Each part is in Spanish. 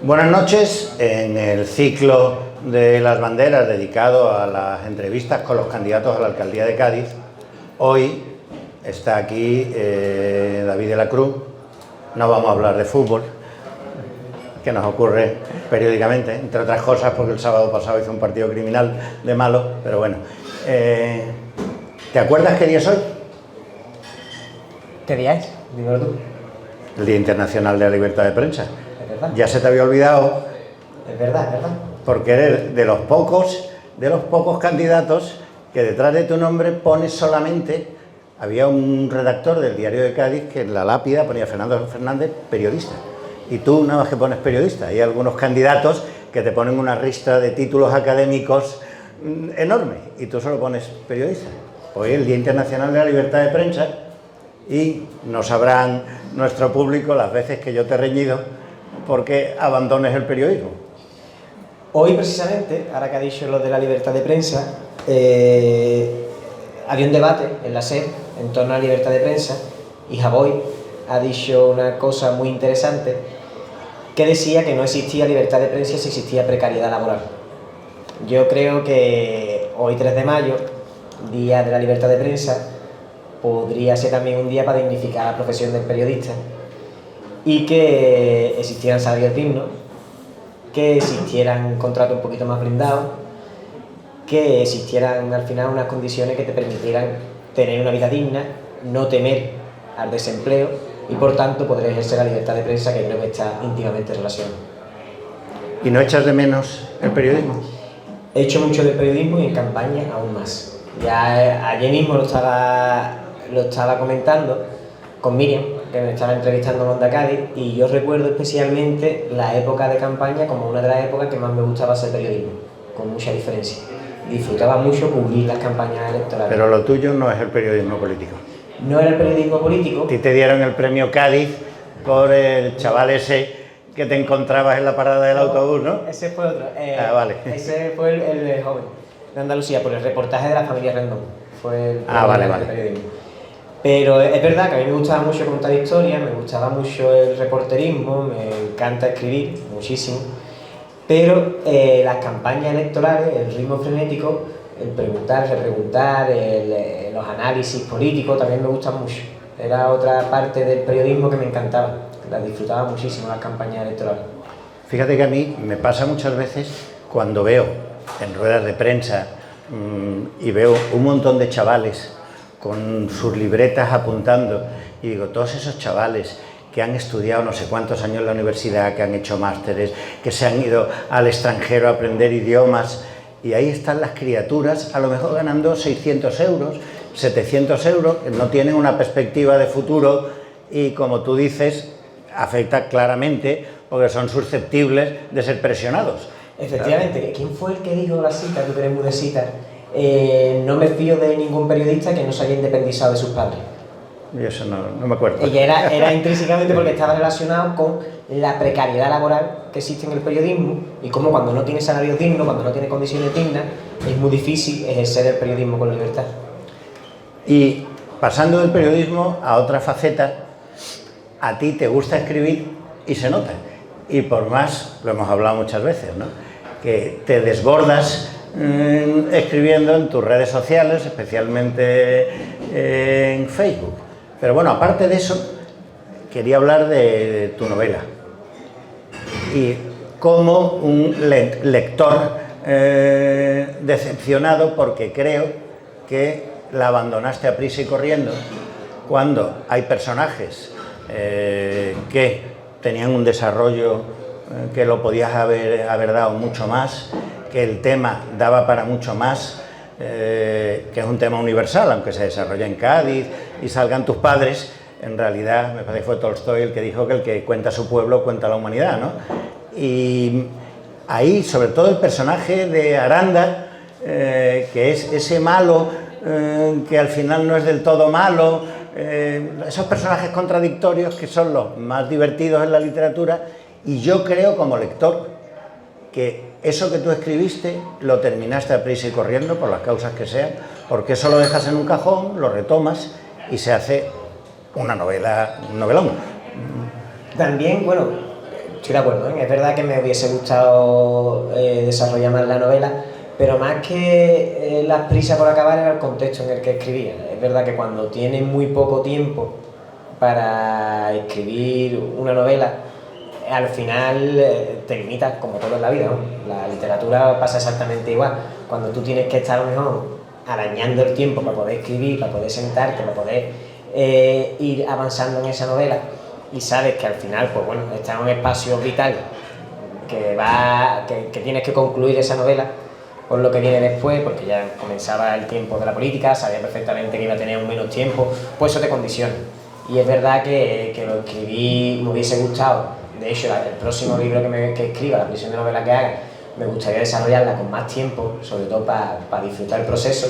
Buenas noches. En el ciclo de las banderas dedicado a las entrevistas con los candidatos a la alcaldía de Cádiz, hoy está aquí David de la Cruz. No vamos a hablar de fútbol, que nos ocurre periódicamente, entre otras cosas porque el sábado pasado hizo un partido criminal de malo, pero bueno. ¿Te acuerdas qué día es hoy? ¿Qué día es? Dímelo tú. El Día Internacional de la Libertad de Prensa. ¿Es verdad? Ya se te había olvidado. Es verdad, es verdad. Porque eres de los pocos candidatos que detrás de tu nombre pones solamente. Había un redactor del Diario de Cádiz que en la lápida ponía Fernando Fernández, periodista. Y tú nada más que pones periodista. Hay algunos candidatos que te ponen una ristra de títulos académicos enorme y tú solo pones periodista. Hoy es el Día Internacional de la Libertad de Prensa y no sabrán nuestro público las veces que yo te he reñido porque abandones el periodismo. Hoy precisamente, ahora que ha dicho lo de la libertad de prensa, había un debate en la SER en torno a la libertad de prensa y Javoy ha dicho una cosa muy interesante que decía que no existía libertad de prensa si existía precariedad laboral. Yo creo que hoy 3 de mayo, Día de la Libertad de Prensa, podría ser también un día para dignificar la profesión del periodista y que existieran salarios dignos, que existieran contratos un poquito más blindados, que existieran al final unas condiciones que te permitieran tener una vida digna, no temer al desempleo y por tanto poder ejercer la libertad de prensa, que creo que está íntimamente relacionada. ¿Y no echas de menos el periodismo? He hecho mucho de periodismo y en campaña aún más. Ya ayer mismo lo estaba comentando con Miriam, que me estaba entrevistando en Onda Cádiz, y yo recuerdo especialmente la época de campaña como una de las épocas que más me gustaba hacer periodismo, con mucha diferencia. Disfrutaba mucho cubrir las campañas electorales. Pero lo tuyo no es el periodismo político. No era el periodismo político. A ti te dieron el premio Cádiz por el chaval ese que te encontrabas en la parada del autobús, ¿no? Ese fue otro. Vale. Ese fue el joven de Andalucía, por el reportaje de la familia Rendón. Fue el vale. periodismo. Pero es verdad que a mí me gustaba mucho contar historias, me gustaba mucho el reporterismo, me encanta escribir muchísimo, pero las campañas electorales, el ritmo frenético, el preguntar, repreguntar, los análisis políticos también me gustan mucho. Era otra parte del periodismo que me encantaba, las disfrutaba muchísimo las campañas electorales. Fíjate que a mí me pasa muchas veces cuando veo en ruedas de prensa y veo un montón de chavales con sus libretas apuntando y digo, todos esos chavales que han estudiado no sé cuántos años en la universidad, que han hecho másteres, que se han ido al extranjero a aprender idiomas, y ahí están las criaturas a lo mejor ganando 600 euros, 700 euros, que no tienen una perspectiva de futuro y, como tú dices, afecta claramente porque son susceptibles de ser presionados. Efectivamente, ¿quién fue el que dijo la cita? Tú que eres muy de cita. No me fío de ningún periodista que no se haya independizado de sus padres. Y eso no me acuerdo. Ella era intrínsecamente porque estaba relacionado con la precariedad laboral que existe en el periodismo y cómo cuando no tiene salarios dignos, cuando no tiene condiciones dignas, es muy difícil ejercer el periodismo con libertad. Y pasando del periodismo a otra faceta, a ti te gusta escribir y se nota. Y por más, lo hemos hablado muchas veces, ¿no?, que te desbordas escribiendo en tus redes sociales, especialmente en Facebook. Pero bueno, aparte de eso, quería hablar de tu novela. Y como un lector decepcionado, porque creo que la abandonaste a prisa y corriendo, cuando hay personajes que tenían un desarrollo que lo podías haber dado mucho más, que el tema daba para mucho más, que es un tema universal, aunque se desarrolla en Cádiz y salgan tus padres. En realidad, me parece que fue Tolstoy el que dijo que el que cuenta su pueblo cuenta la humanidad, ¿no? Y ahí, sobre todo el personaje de Aranda, que es ese malo que al final no es del todo malo, esos personajes contradictorios que son los más divertidos en la literatura, y yo creo como lector que eso que tú escribiste lo terminaste a prisa y corriendo por las causas que sean, porque eso lo dejas en un cajón, lo retomas y se hace una novela, un novelón. También, bueno, estoy de acuerdo, ¿eh? Es verdad que me hubiese gustado desarrollar más la novela, pero más que las prisas por acabar era el contexto en el que escribía. Es verdad que cuando tienes muy poco tiempo para escribir una novela, al final te limitas, como todo en la vida, ¿no? La literatura pasa exactamente igual. Cuando tú tienes que estar a lo mejor arañando el tiempo para poder escribir, para poder sentarte, para poder ir avanzando en esa novela, y sabes que al final, pues bueno, está en un espacio vital que tienes que concluir esa novela por lo que viene después, porque ya comenzaba el tiempo de la política, sabía perfectamente que iba a tener un menos tiempo, pues eso te condiciona. Y es verdad que lo escribí, me hubiese gustado. De hecho, el próximo libro que escriba, la prisión de novela que haga, me gustaría desarrollarla con más tiempo, sobre todo para disfrutar el proceso,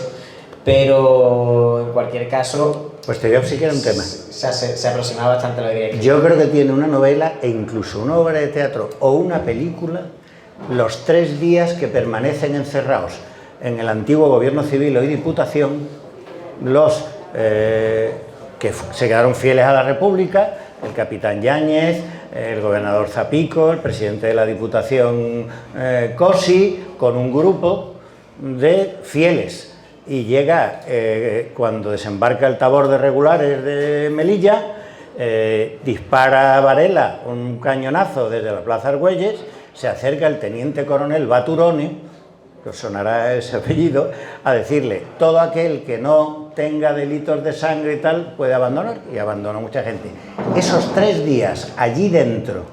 pero en cualquier caso... Pues te voy a explicar un tema. Se aproximaba bastante a lo que quería escribir. Yo creo que tiene una novela e incluso una obra de teatro o una película los 3 días que permanecen encerrados en el antiguo gobierno civil, hoy Diputación, los que se quedaron fieles a la República, el capitán Yáñez, el gobernador Zapico, el presidente de la Diputación Cosi, con un grupo de fieles. Y llega, cuando desembarca el tabor de regulares de Melilla, dispara a Varela un cañonazo desde la Plaza Argüelles, se acerca el teniente coronel Baturone, que os sonará ese apellido, a decirle, todo aquel que no tenga delitos de sangre y tal, puede abandonar, y abandona mucha gente. Esos 3 días allí dentro,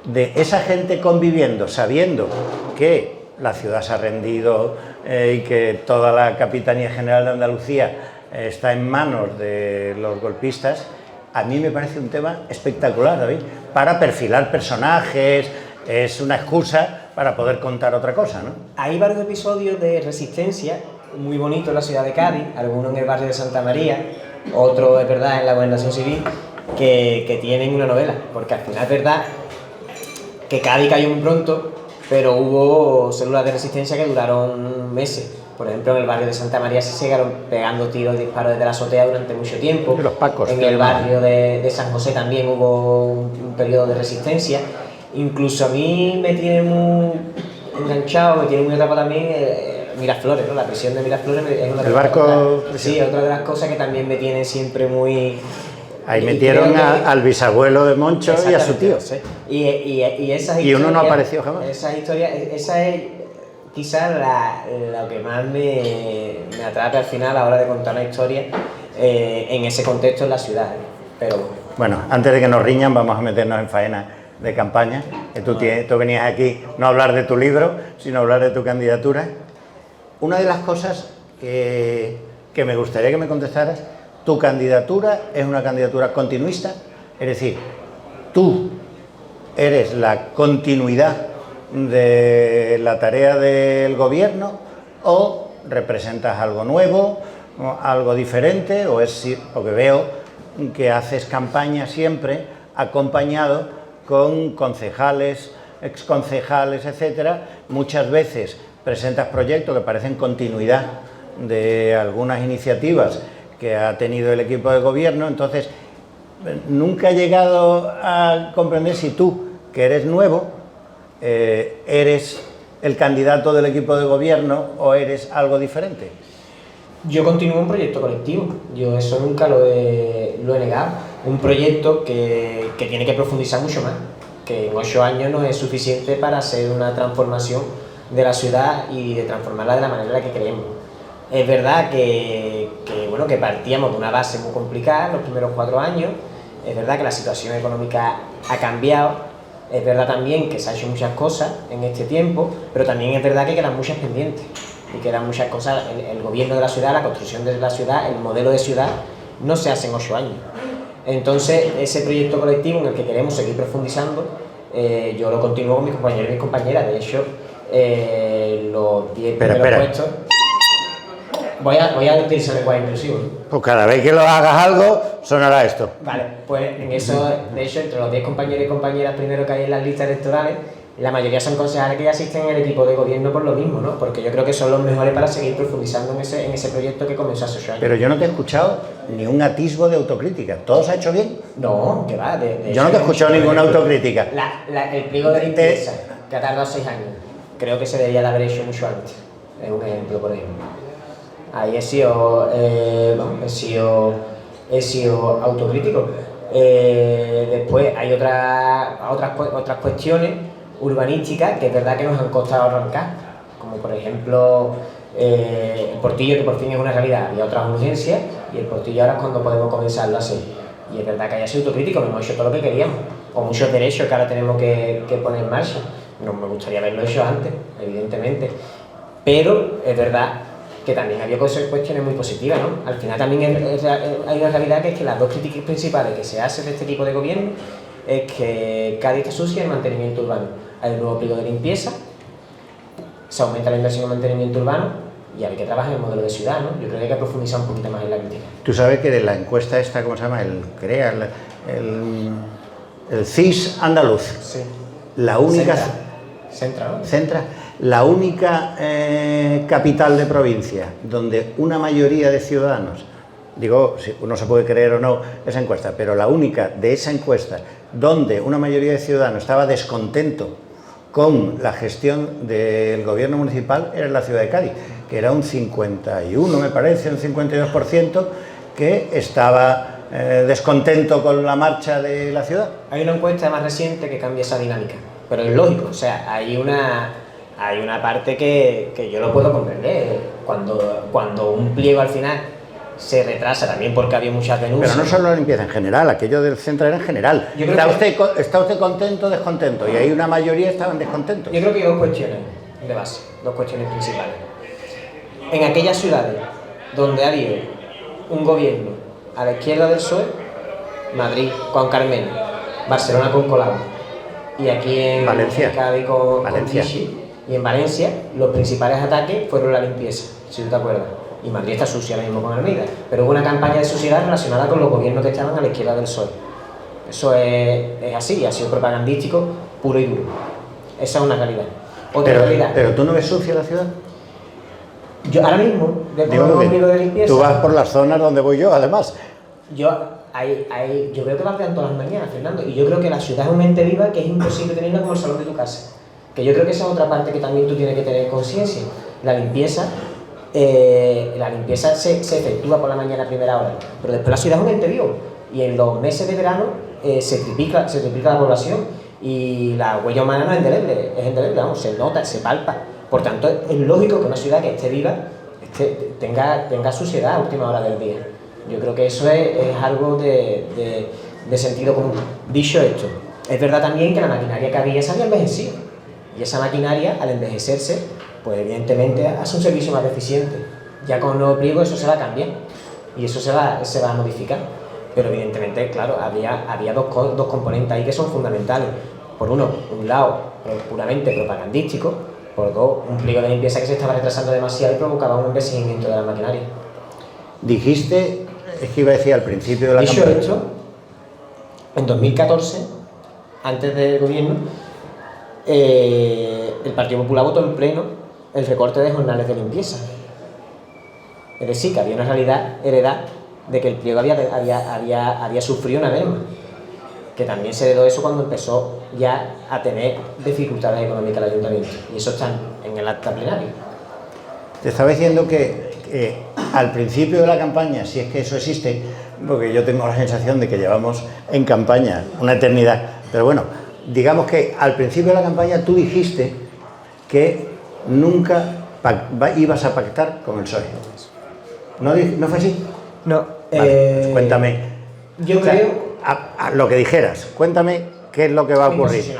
de esa gente conviviendo, sabiendo que la ciudad se ha rendido y que toda la Capitanía General de Andalucía está en manos de los golpistas, a mí me parece un tema espectacular, David, para perfilar personajes, es una excusa para poder contar otra cosa, ¿no? Hay varios episodios de resistencia, muy bonitos en la ciudad de Cádiz, algunos en el barrio de Santa María, otros, es verdad, en la Gobernación Civil, que tienen una novela, porque al final es verdad que Cádiz cayó muy pronto, pero hubo células de resistencia que duraron meses. Por ejemplo, en el barrio de Santa María se llegaron pegando tiros y disparos desde la azotea durante mucho tiempo. Los pacos. En el barrio de San José también hubo un periodo de resistencia. Incluso a mí me tiene muy enganchado, me tiene muy atrapado también Miraflores, ¿no? La prisión de Miraflores es una de el barco. Sí, otra de las cosas que también me tiene siempre muy... Ahí metieron al bisabuelo de Moncho y a su tío. Sí. Y esas historias... Y uno no apareció jamás. Esas historias, esa es quizás lo que más me atrapa al final a la hora de contar una historia en ese contexto en la ciudad. Pero bueno, antes de que nos riñan, vamos a meternos en faena de campaña. Que tú venías aquí no a hablar de tu libro, sino a hablar de tu candidatura. Una de las cosas que me gustaría que me contestaras, tu candidatura es una candidatura continuista, es decir, tú eres la continuidad de la tarea del gobierno o representas algo nuevo, algo diferente, o es porque veo que haces campaña siempre acompañado con concejales, exconcejales, etcétera. Muchas veces presentas proyectos que parecen continuidad de algunas iniciativas que ha tenido el equipo de gobierno, entonces nunca he llegado a comprender si tú, que eres nuevo, eres el candidato del equipo de gobierno o eres algo diferente. Yo continúo un proyecto colectivo, yo eso nunca lo he negado, un proyecto que tiene que profundizar mucho más, que en 8 años no es suficiente para hacer una transformación de la ciudad y de transformarla de la manera en la que queremos. Es verdad que partíamos de una base muy complicada los primeros 4 años, es verdad que la situación económica ha cambiado, es verdad también que se han hecho muchas cosas en este tiempo, pero también es verdad que quedan muchas pendientes y quedan muchas cosas. El gobierno de la ciudad, la construcción de la ciudad, el modelo de ciudad no se hace en 8 años. Entonces, ese proyecto colectivo en el que queremos seguir profundizando, yo lo continúo con mis compañeros y mis compañeras. De hecho, los 10 primeros puestos... Voy a utilizar el lenguaje inclusivo. Pues cada vez que lo hagas algo, sonará esto. Vale, pues en eso, de hecho, entre los 10 compañeros y compañeras primero que hay en las listas electorales, La mayoría son concejales que ya asisten en el equipo de gobierno por lo mismo, ¿no? Porque yo creo que son los mejores para seguir profundizando en ese proyecto que comenzó hace 8 años. Pero yo no te he escuchado ni un atisbo de autocrítica. ¿Todo se ha hecho bien? No, que va. Yo no te he escuchado ninguna autocrítica. El pliego de limpieza, que ha tardado 6 años, creo que se debería de haber hecho mucho antes. Es un ejemplo, por ejemplo. Ahí he sido autocrítico. Después hay otras cuestiones urbanísticas que es verdad que nos han costado arrancar, como por ejemplo el Portillo, que por fin es una realidad. Había otras urgencias y el Portillo ahora es cuando podemos comenzarlo a hacer. Y es verdad que haya sido autocrítico, no hemos hecho todo lo que queríamos, o muchos derechos que ahora tenemos que poner en marcha. No me gustaría haberlo hecho antes, evidentemente, pero es verdad que también había cuestiones muy positivas, ¿no? Al final también hay una realidad que es que las dos críticas principales que se hacen de este equipo de gobierno es que Cádiz está sucia en mantenimiento urbano. Hay un nuevo pliego de limpieza, se aumenta la inversión en mantenimiento urbano y hay que trabajar en el modelo de ciudad, ¿no? Yo creo que hay que profundizar un poquito más en la crítica. Tú sabes que de la encuesta esta, ¿cómo se llama? El CIS andaluz. Sí. La única... Centra, ¿no? Centra. La única capital de provincia donde una mayoría de ciudadanos, digo, si uno se puede creer o no esa encuesta, pero la única de esa encuesta donde una mayoría de ciudadanos estaba descontento con la gestión del gobierno municipal era en la ciudad de Cádiz, que era un 51, me parece, un 52% que estaba descontento con la marcha de la ciudad. Hay una encuesta más reciente que cambia esa dinámica, pero es lógico, o sea, hay una parte que yo lo puedo comprender. Cuando un pliego al final se retrasa, también porque había muchas denuncias. Pero no solo la limpieza en general, aquello del centro era en general. ¿Está usted contento o descontento? Y ahí una mayoría estaban descontentos. Yo creo que hay dos cuestiones de base, dos cuestiones principales. En aquellas ciudades donde ha habido un gobierno a la izquierda del PSOE, Madrid con Carmena, Barcelona con Colau, y aquí en Valencia. Cádiz con Vichy, y en Valencia los principales ataques fueron la limpieza, si tú te acuerdas. Y Madrid está sucia ahora mismo con Almeida, pero hubo una campaña de suciedad relacionada con los gobiernos que estaban a la izquierda del PSOE. Eso es así, ha sido propagandístico puro y duro. Esa es una realidad. Otra realidad. ¿Pero tú no ves sucia la ciudad? Yo ahora mismo, después de un pliego de limpieza... Tú vas por las zonas donde voy yo, además. Yo creo que van todas las mañanas, Fernando, y yo creo que la ciudad es un mente viva que es imposible tenerla como el salón de tu casa. Que yo creo que esa es otra parte que también tú tienes que tener conciencia. La limpieza se efectúa por la mañana a primera hora, pero después la ciudad es un ente vivo. Y en los meses de verano se triplica la población y la huella humana no es indeleble, vamos, se nota, se palpa. Por tanto, es lógico que una ciudad que esté viva tenga suciedad a última hora del día. Yo creo que eso es algo de sentido común. Dicho esto, es verdad también que la maquinaria que había se había envejecido. Y esa maquinaria, al envejecerse, pues evidentemente hace un servicio más eficiente. Ya con el nuevo pliego eso se va a cambiar y eso se va a modificar. Pero evidentemente, claro, había dos componentes ahí que son fundamentales. Por un lado, puramente propagandístico, por dos, un pliego de limpieza que se estaba retrasando demasiado y provocaba un envejecimiento de la maquinaria. Dijiste, es que iba a decir al principio de la campaña... Dicho esto, en 2014, antes del gobierno, el Partido Popular votó en pleno el recorte de jornales de limpieza. Es decir, que había una realidad heredad de que el pliego había sufrido una merma, que también se heredó eso cuando empezó ya a tener dificultades económicas el ayuntamiento, y eso está en el acta plenario. Te estaba diciendo que al principio de la campaña, si es que eso existe, porque yo tengo la sensación de que llevamos en campaña una eternidad, pero bueno, digamos que al principio de la campaña tú dijiste que nunca ibas a pactar con el PSOE. ¿No fue así? No. Vale, pues cuéntame. Yo creo... A lo que dijeras, cuéntame qué es lo que va a ocurrir. El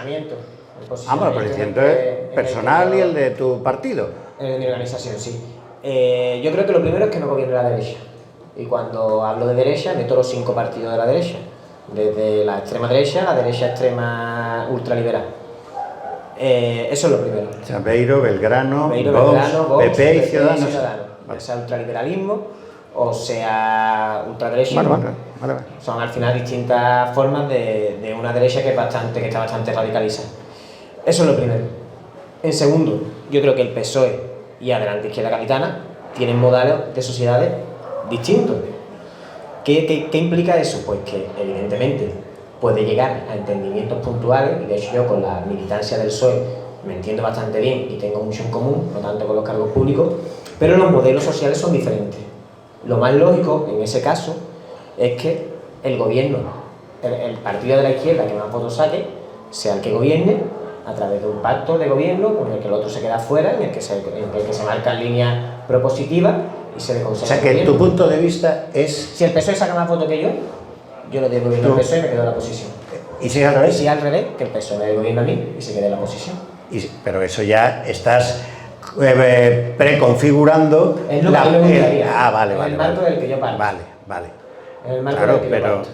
Bueno, el posicionamiento es personal y el de tu partido. En mi organización, sí. Yo creo que lo primero es que no gobierne la derecha. Y cuando hablo de derecha, meto los 5 partidos de la derecha. Desde la extrema derecha a la derecha extrema ultraliberal. Eso es lo primero. Chapeiro, Belgrano, Vox, PP y Ciudadanos. Vale. Sea ultraliberalismo o sea ultraderechismo. Vale. Son al final distintas formas de una derecha que está bastante radicalizada. Eso es lo primero. En segundo, yo creo que el PSOE y Adelante Izquierda Gaditana tienen modelos de sociedades distintos. ¿Qué implica eso? Pues que evidentemente puede llegar a entendimientos puntuales, y de hecho yo con la militancia del PSOE me entiendo bastante bien y tengo mucho en común, no tanto con los cargos públicos, pero los modelos sociales son diferentes. Lo más lógico en ese caso es que el gobierno, el partido de la izquierda que más votos saque, sea el que gobierne a través de un pacto de gobierno con el que el otro se queda fuera, en el que se marcan líneas propositivas y se le concede. O sea, que tu punto de vista es... Si el PSOE saca más votos que yo le doy el gobierno al PSOE y me quedo en la oposición. ¿Y si es al revés? Y si al revés, que el PSOE me dé el gobierno a mí y se quede en la oposición. Pero eso ya estás preconfigurando... Es lo que yo me gustaría. Vale. El marco del que yo parto. Vale. El marco Claro, del que yo pero parto.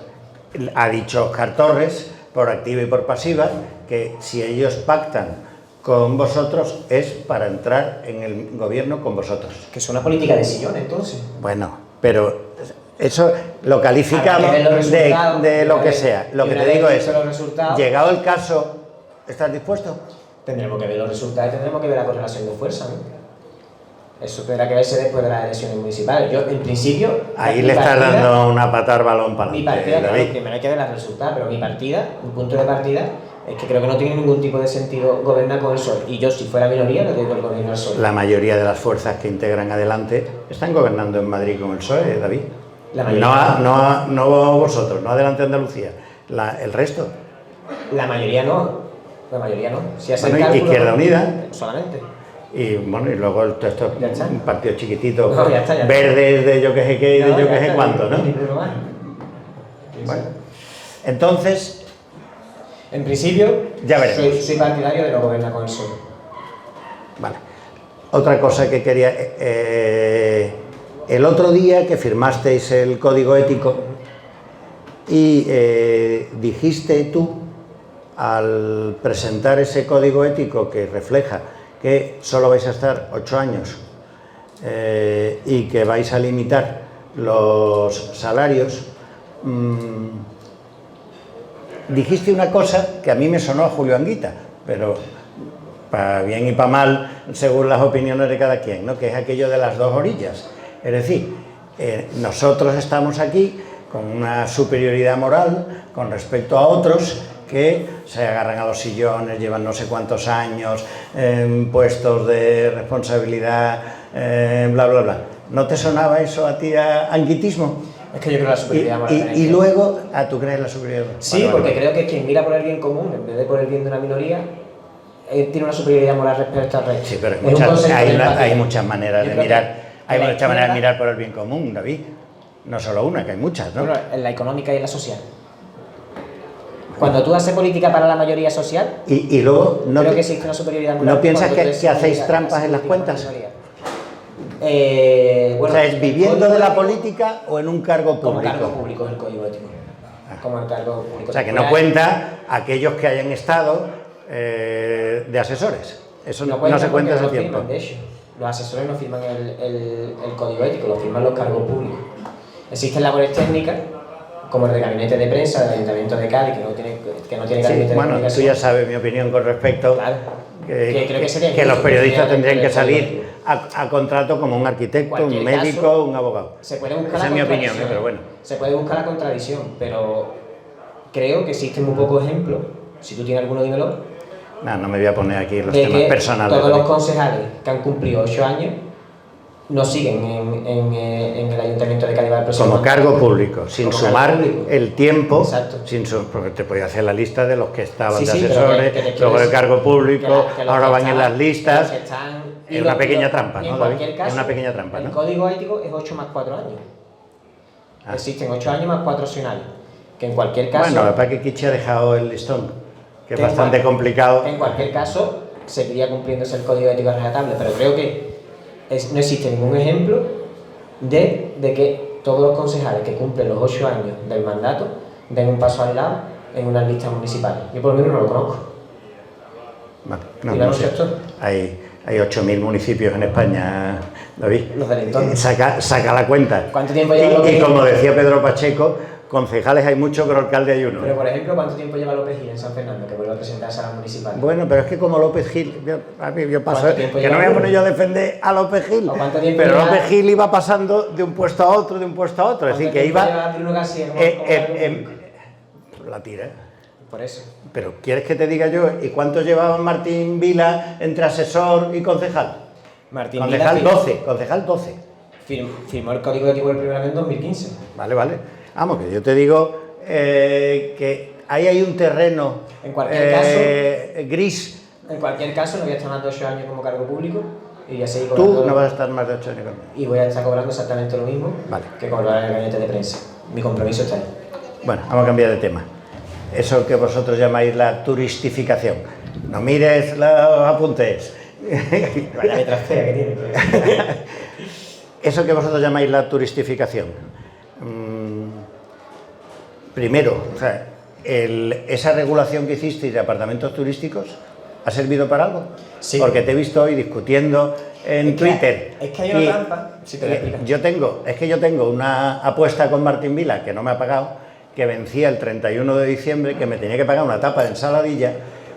ha dicho Óscar Torres, por activa y por pasiva, que si ellos pactan con vosotros es para entrar en el gobierno con vosotros. Que es una política de sillón, entonces. Bueno, pero eso lo calificamos de lo que sea. Lo que te digo es, llegado el caso, ¿estás dispuesto? Tendremos que ver los resultados y tendremos que ver la correlación de fuerza, ¿no? Eso tendrá que verse después de las elecciones municipales. Yo, en principio... Ahí le estás dando una patada al balón para mi partida, claro, primero hay que ver los resultados, pero mi punto de partida, es que creo que no tiene ningún tipo de sentido gobernar con el PSOE. Y yo, si fuera minoría, le doy el gobierno al PSOE. La mayoría de las fuerzas que integran Adelante están gobernando en Madrid con el PSOE, David. La mayoría no vosotros, no Adelante Andalucía. El resto. La mayoría no. Si hace bueno, cálculo, Izquierda Unida. Solamente. Y bueno, y luego esto un partido chiquitito, ya verdes de yo que sé qué y de yo que sé cuánto, ¿no? Bueno, entonces... En principio, ya veremos. Soy partidario de no gobernar con el PSOE. Vale. Otra cosa que quería... el otro día que firmasteis el código ético y dijiste tú, al presentar ese código ético que refleja que solo vais a estar 8 años y que vais a limitar los salarios, dijiste una cosa que a mí me sonó a Julio Anguita, pero para bien y para mal, según las opiniones de cada quien, ¿no? Que es aquello de las dos orillas. Es decir, nosotros estamos aquí con una superioridad moral con respecto a otros que se agarran a los sillones, llevan no sé cuántos años, puestos de responsabilidad, bla, bla, bla. ¿No te sonaba eso a ti a anguitismo? Es que yo creo la superioridad moral. Y luego, ¿tú crees la superioridad moral? Sí, porque creo que quien mira por el bien común, en vez de por el bien de una minoría, tiene una superioridad moral respecto al resto. Sí, pero hay muchas maneras de mirar. Hay muchas maneras de mirar por el bien común, David. No solo una, que hay muchas, ¿no? Bueno, en la económica y en la social. Cuando tú haces política para la mayoría social, y luego no creo que existe una superioridad moral. ¿No piensas que hacéis trampas en las cuentas? Bueno, o sea, ¿es viviendo de la política o en un cargo público? Como cargo público en el código ético. Como el cargo público. O sea, que no cuenta aquellos que hayan estado de asesores. Eso no se cuenta ese tiempo. De hecho, los asesores no firman el código ético, lo firman los cargos públicos. Existen labores técnicas, como el de gabinete de prensa del Ayuntamiento de Cádiz, que no tiene gabinete de bueno, tú ya sabes mi opinión con respecto, claro, que los periodistas tendrían que salir a contrato como un arquitecto, un médico, un abogado. Se puede buscar Esa es mi opinión, pero bueno. Se puede buscar la contradicción, pero creo que existen muy pocos ejemplos. Si tú tienes alguno, dímelo. No me voy a poner aquí los temas personales. Todos los concejales que han cumplido 8 años no siguen en el Ayuntamiento de Cádiz. Como cargo público, sin sumar el tiempo, porque te podía hacer la lista de los que estaban de asesores, luego de cargo público, ahora van en las listas. Es una pequeña trampa, ¿no, David? Es una pequeña trampa, ¿no? El código ético es 8 más 4 años. Existen 8 años más 4 opcionales. Que en cualquier caso... Bueno, para que Kichi ha dejado el listón, que es bastante complicado. En cualquier caso, seguiría cumpliéndose el código ético rescatable, pero creo que no existe ningún ejemplo de que todos los concejales que cumplen los 8 años del mandato den un paso al lado en unas listas municipales. Yo por lo menos no lo conozco. Vale, no sé. Hay 8.000 municipios en España, David. Los del entorno. Saca la cuenta. ¿Cuánto tiempo lleva y como decía Pedro Pacheco, concejales hay muchos, pero alcalde hay uno. Pero, por ejemplo, ¿cuánto tiempo lleva López Gil en San Fernando, que vuelve a presentarse a la municipal? Bueno, pero es que como López Gil, yo paso, que no me lleva voy a poner yo a defender a López Gil, pero López Gil iba pasando de un puesto a otro, es decir, que iba... La tira. Por eso. Pero ¿quieres que te diga yo? ¿Y cuánto llevaba Martín Vila entre asesor y concejal? Concejal 12. Firmó el Código Ético del Primer Año en 2015. Vale. Vamos, que yo te digo que ahí hay un terreno en cualquier caso, gris. En cualquier caso, no voy a estar más de 8 años como cargo público y voy a seguir cobrando. Tú no vas a estar más de 8 años conmigo. Y voy a estar cobrando exactamente lo mismo que cobrar en el gabinete de prensa. Mi compromiso está ahí. Bueno, vamos a cambiar de tema. Eso que vosotros llamáis la turistificación. No mires los apuntes. Vaya letra fea que tiene. Eso que vosotros llamáis la turistificación. Primero, o sea, esa regulación que hicisteis de apartamentos turísticos, ¿ha servido para algo? Sí. Porque te he visto hoy discutiendo en Twitter. Es que hay una trampa. Sí, te voy a explicar. Yo tengo una apuesta con Martín Vila, que no me ha pagado, que vencía el 31 de diciembre, que me tenía que pagar una tapa de ensaladilla,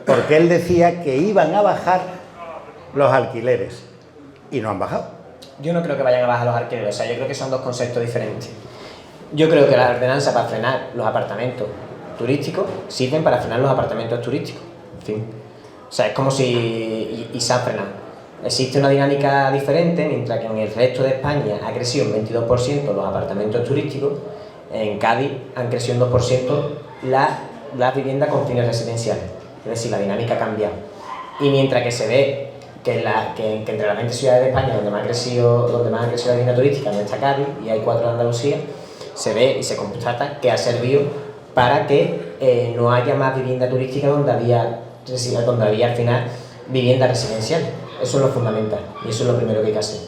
porque él decía que iban a bajar los alquileres. Y no han bajado. Yo no creo que vayan a bajar los alquileres, o sea, yo creo que son dos conceptos diferentes. Yo creo que las ordenanzas para frenar los apartamentos turísticos sirven para frenar los apartamentos turísticos. En fin. O sea, es como si... Y se ha frenado. Existe una dinámica diferente, mientras que en el resto de España ha crecido un 22% los apartamentos turísticos, en Cádiz han crecido un 2% las viviendas con fines residenciales. Es decir, la dinámica ha cambiado. Y mientras que se ve que entre las 20 ciudades de España donde más ha crecido la vivienda turística no está Cádiz y hay 4 de Andalucía, se ve y se constata que ha servido para que no haya más vivienda turística donde había al final vivienda residencial. Eso es lo fundamental y eso es lo primero que hay que hacer.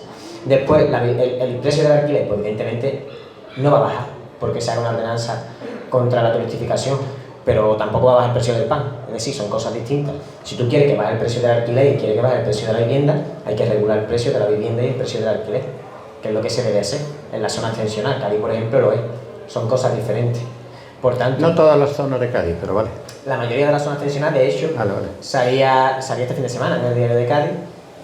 Después, el precio del alquiler, pues evidentemente no va a bajar porque se haga una ordenanza contra la turistificación, pero tampoco va a bajar el precio del pan. Es decir, son cosas distintas. Si tú quieres que baje el precio del alquiler y quieres que baje el precio de la vivienda, hay que regular el precio de la vivienda y el precio del alquiler, que es lo que se debe hacer en la zona extensional. Cádiz, por ejemplo, lo es. Son cosas diferentes. Por tanto, no todas las zonas de Cádiz, pero vale. La mayoría de las zonas extensionales, de hecho, salía este fin de semana en el diario de Cádiz,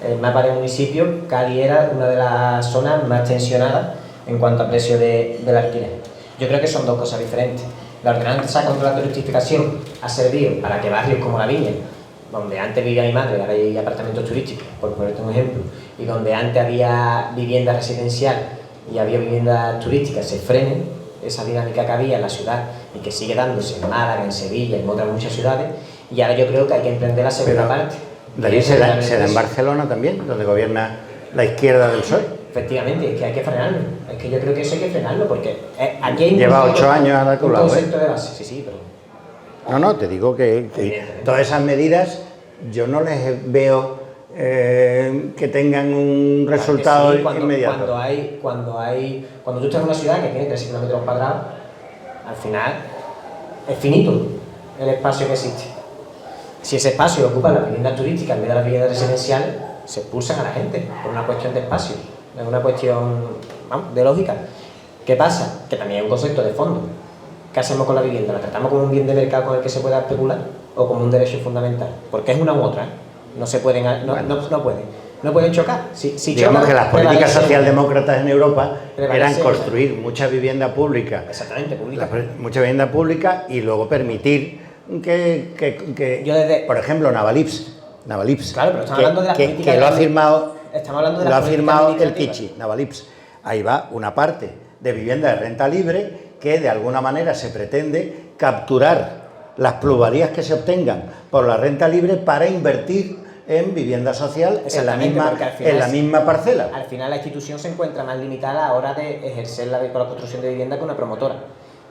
el mapa del municipio. Cádiz era una de las zonas más tensionadas en cuanto a precio del alquiler. Yo creo que son dos cosas diferentes. La ordenanza contra la turistificación ha servido para que barrios como La Viña, donde antes vivía mi madre, ahora hay apartamentos turísticos, por ponerte un ejemplo, y donde antes había vivienda residencial y había vivienda turística, se frenen esa dinámica que había en la ciudad y que sigue dándose en Málaga, en Sevilla y en otras muchas ciudades, y ahora yo creo que hay que emprender la segunda parte. David, se da en Barcelona también, donde gobierna la izquierda del PSOE. Efectivamente, es que hay que frenarlo. Es que yo creo que eso hay que frenarlo porque aquí hay lleva 8 años a la colada. Un concepto de base, sí, pero... No, te digo que todas esas medidas yo no les veo que tengan un resultado inmediato. Cuando tú estás en una ciudad que tiene 3 kilómetros cuadrados, al final es finito el espacio que existe. Si ese espacio ocupa la vivienda turística en vez de la vivienda residencial, se expulsan a la gente por una cuestión de espacio. Es una cuestión de lógica. ¿Qué pasa? Que también hay un concepto de fondo. ¿Qué hacemos con la vivienda? ¿La tratamos como un bien de mercado con el que se pueda especular o como un derecho fundamental? Porque es una u otra. No se pueden, no pueden chocar. Si digamos chocan, que las políticas socialdemócratas en Europa eran prevalece construir mucha vivienda pública. Exactamente, pública. Mucha vivienda pública y luego permitir que por ejemplo, Navalips, claro, pero estamos hablando de las políticas que lo ha firmado. Estamos hablando de lo ha firmado el Kichi, Navalips. Ahí va una parte de vivienda de renta libre que de alguna manera se pretende capturar las plusvalías que se obtengan por la renta libre para invertir en vivienda social en la misma parcela. Al final la institución se encuentra más limitada a la hora de ejercer la construcción de vivienda que una promotora.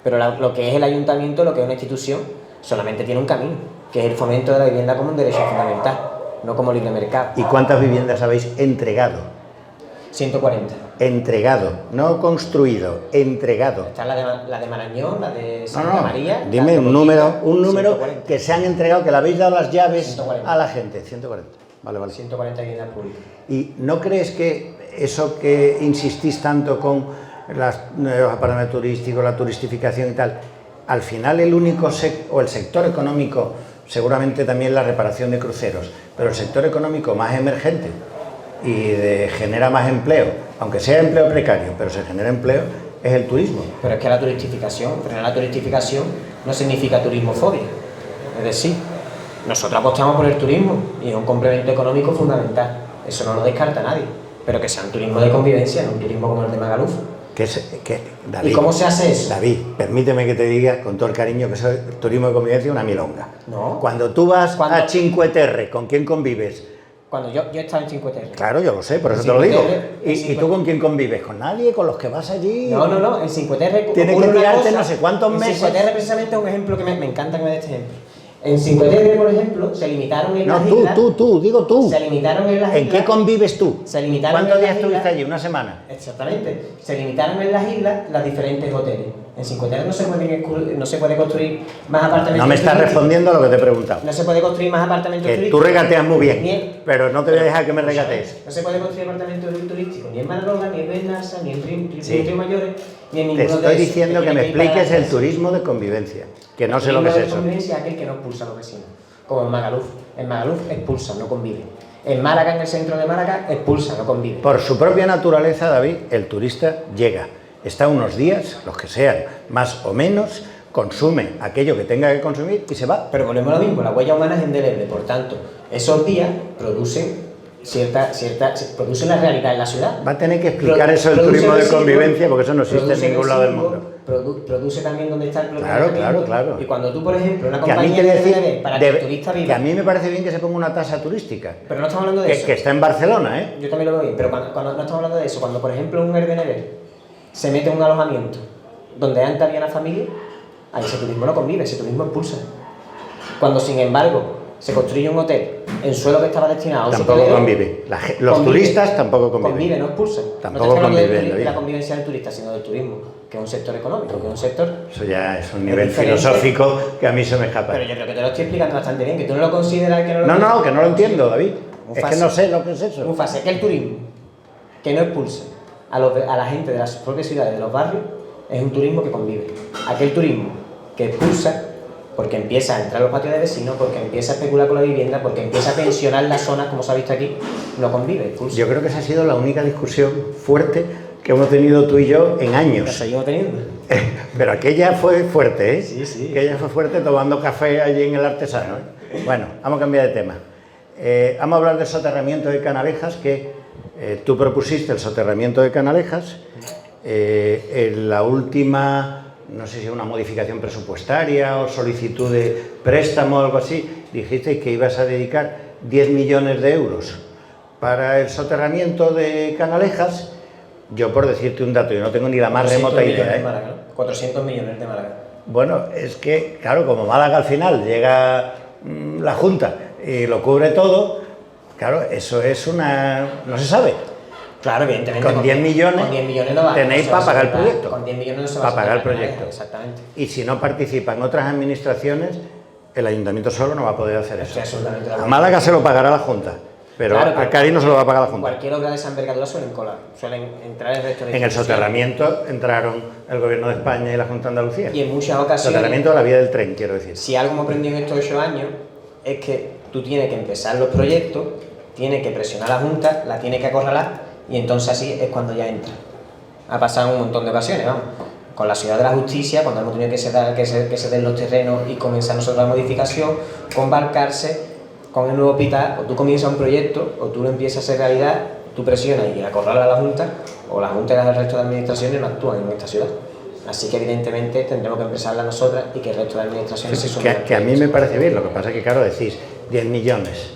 Pero lo que es el ayuntamiento, lo que es una institución, solamente tiene un camino, que es el fomento de la vivienda como un derecho fundamental, no como libre mercado. ¿Y cuántas viviendas habéis entregado? 140. Entregado, no construido, entregado. Está la de Marañón, la de Santa María. Dime un número que se han entregado, que le habéis dado las llaves 140. A la gente. 140. Vale. 140 viviendas públicas. ¿Y no crees que eso que insistís tanto con los apartamentos turísticos, la turistificación y tal. Al final el único o el sector económico, seguramente también la reparación de cruceros, pero el sector económico más emergente y genera más empleo, aunque sea empleo precario, pero se genera empleo, es el turismo. Pero es que la turistificación, frenar la turistificación no significa turismofobia. Es decir, nosotros apostamos por el turismo y es un complemento económico fundamental. Eso no lo descarta nadie. Pero que sea un turismo de convivencia, no un turismo como el de Magaluf. David, ¿Y cómo se hace eso? David, permíteme que te diga con todo el cariño que eso es turismo de convivencia una milonga. No. Cuando tú vas a Cinque Terre, ¿con quién convives? Cuando yo he estado en Cinque Terre. Claro, yo lo sé, por eso te lo digo. ¿Y tú con quién convives? ¿Con nadie? ¿Con los que vas allí? No, en Cinque Terre... Tienes que tirarte no sé cuántos meses. En Cinque Terre precisamente es un ejemplo que me encanta que me dé este ejemplo. En Cinque Terre, por ejemplo, se limitaron en las islas... digo tú. Se limitaron en las islas... ¿En qué convives tú? Se limitaron ¿Cuántos en días las estuviste islas, allí? ¿Una semana? Exactamente. Se limitaron en las islas las diferentes hoteles. En Cinque Terre no se puede construir más apartamentos. No me estás respondiendo a lo que te he preguntado. No se puede construir más apartamentos turísticos. Tú regateas muy bien, pero no te voy a dejar que me regatees. No se puede construir apartamentos turísticos ni en Manaloga, ni en Benassa, ni en Río Mayores, ni en ninguno de esos. Te estoy diciendo que me expliques el turismo de convivencia, que no sé lo que es eso. El turismo de convivencia es aquel que no expulsa a los vecinos, como en Magaluf. En Magaluf expulsa, no convive. En Málaga, en el centro de Málaga, expulsa, no convive. Por su propia naturaleza, David, el turista llega, está unos días, los que sean, más o menos, consume aquello que tenga que consumir y se va. Pero volvemos a lo mismo, la huella humana es indeleble, por tanto, esos días producen produce la realidad en la ciudad. Va a tener que explicar eso del turismo de convivencia, porque eso no existe en ningún lado del mundo. Produce también donde está el Claro. Y cuando tú, por ejemplo, una compañía de para que el turista viva... Que a mí me parece bien que se ponga una tasa turística. Pero no estamos hablando de eso. Que está en Barcelona, ¿eh? Yo también lo veo bien, pero cuando no estamos hablando de eso, cuando, por ejemplo, un Airbnb se mete en un alojamiento donde antes había una familia, ahí ese turismo no convive, ese turismo expulsa. Cuando, sin embargo, se construye un hotel en suelo que estaba destinado a uso tampoco convive. Los turistas tampoco conviven. Convive, no expulsan. Tampoco no conviven. de la convivencia del turista, sino del turismo, que es un sector económico, que es un sector... Eso ya es un nivel filosófico que a mí se me escapa. Pero yo creo que te lo estoy explicando bastante bien, que tú no lo consideras que no lo... No, que no lo entiendo, David. Es que no sé lo que es eso. Un fase, que el turismo que no expulse a la gente de las propias ciudades, de los barrios, es un turismo que convive. Aquel turismo que expulsa porque empieza a entrar a los patios de vecinos, porque empieza a especular con la vivienda, porque empieza a pensionar las zonas, como se ha visto aquí, no convive, expulsa. Yo creo que esa ha sido la única discusión fuerte que hemos tenido tú y yo en años. La seguimos teniendo. Pero aquella fue fuerte, ¿eh? Sí. Aquella fue fuerte tomando café allí en el Artesano, ¿eh? Bueno, vamos a cambiar de tema. Vamos a hablar del soterramiento de Canalejas, que tú propusiste el soterramiento de Canalejas. En la última... no sé si una modificación presupuestaria o solicitud de préstamo o algo así, dijisteis que ibas a dedicar 10 millones de euros para el soterramiento de Canalejas. Yo, por decirte un dato, yo no tengo ni la más remota idea. De Málaga, ¿no? 400 millones de Málaga. Bueno, es que, claro, como Málaga al final llega la Junta y lo cubre todo, claro, eso es una... no se sabe. Claro, evidentemente. Con 10 millones no tenéis para pagar el proyecto. Con 10 millones no se va para pagar el proyecto. Exactamente. Y si no participan otras administraciones, el ayuntamiento solo no va a poder hacer eso. A Málaga se lo pagará la Junta, pero a Cádiz no se lo va a pagar la Junta. Cualquier obra de esa envergadura suelen entrar el resto de... En el soterramiento entraron el Gobierno de España y la Junta de Andalucía. Y en muchas ocasiones... Soterramiento de la vía del tren, quiero decir. Si algo hemos aprendido en estos 8 años es que tú tienes que empezar los proyectos, tienes que presionar a la Junta, la tienes que acorralar, y entonces así es cuando ya entra. Ha pasado un montón de ocasiones, vamos. Con la Ciudad de la Justicia, cuando hemos tenido que ceder los terrenos y comenzar nosotros la modificación, con Balcarce, con el nuevo hospital, o tú comienzas un proyecto, o tú lo empiezas a hacer realidad, tú presionas y acorralas a la Junta, o la Junta y el resto de administraciones no actúan en esta ciudad. Así que evidentemente tendremos que empezarla nosotras y que el resto de administraciones se sumen. Que a mí me parece bien, lo que pasa es que, claro, decís 10 millones.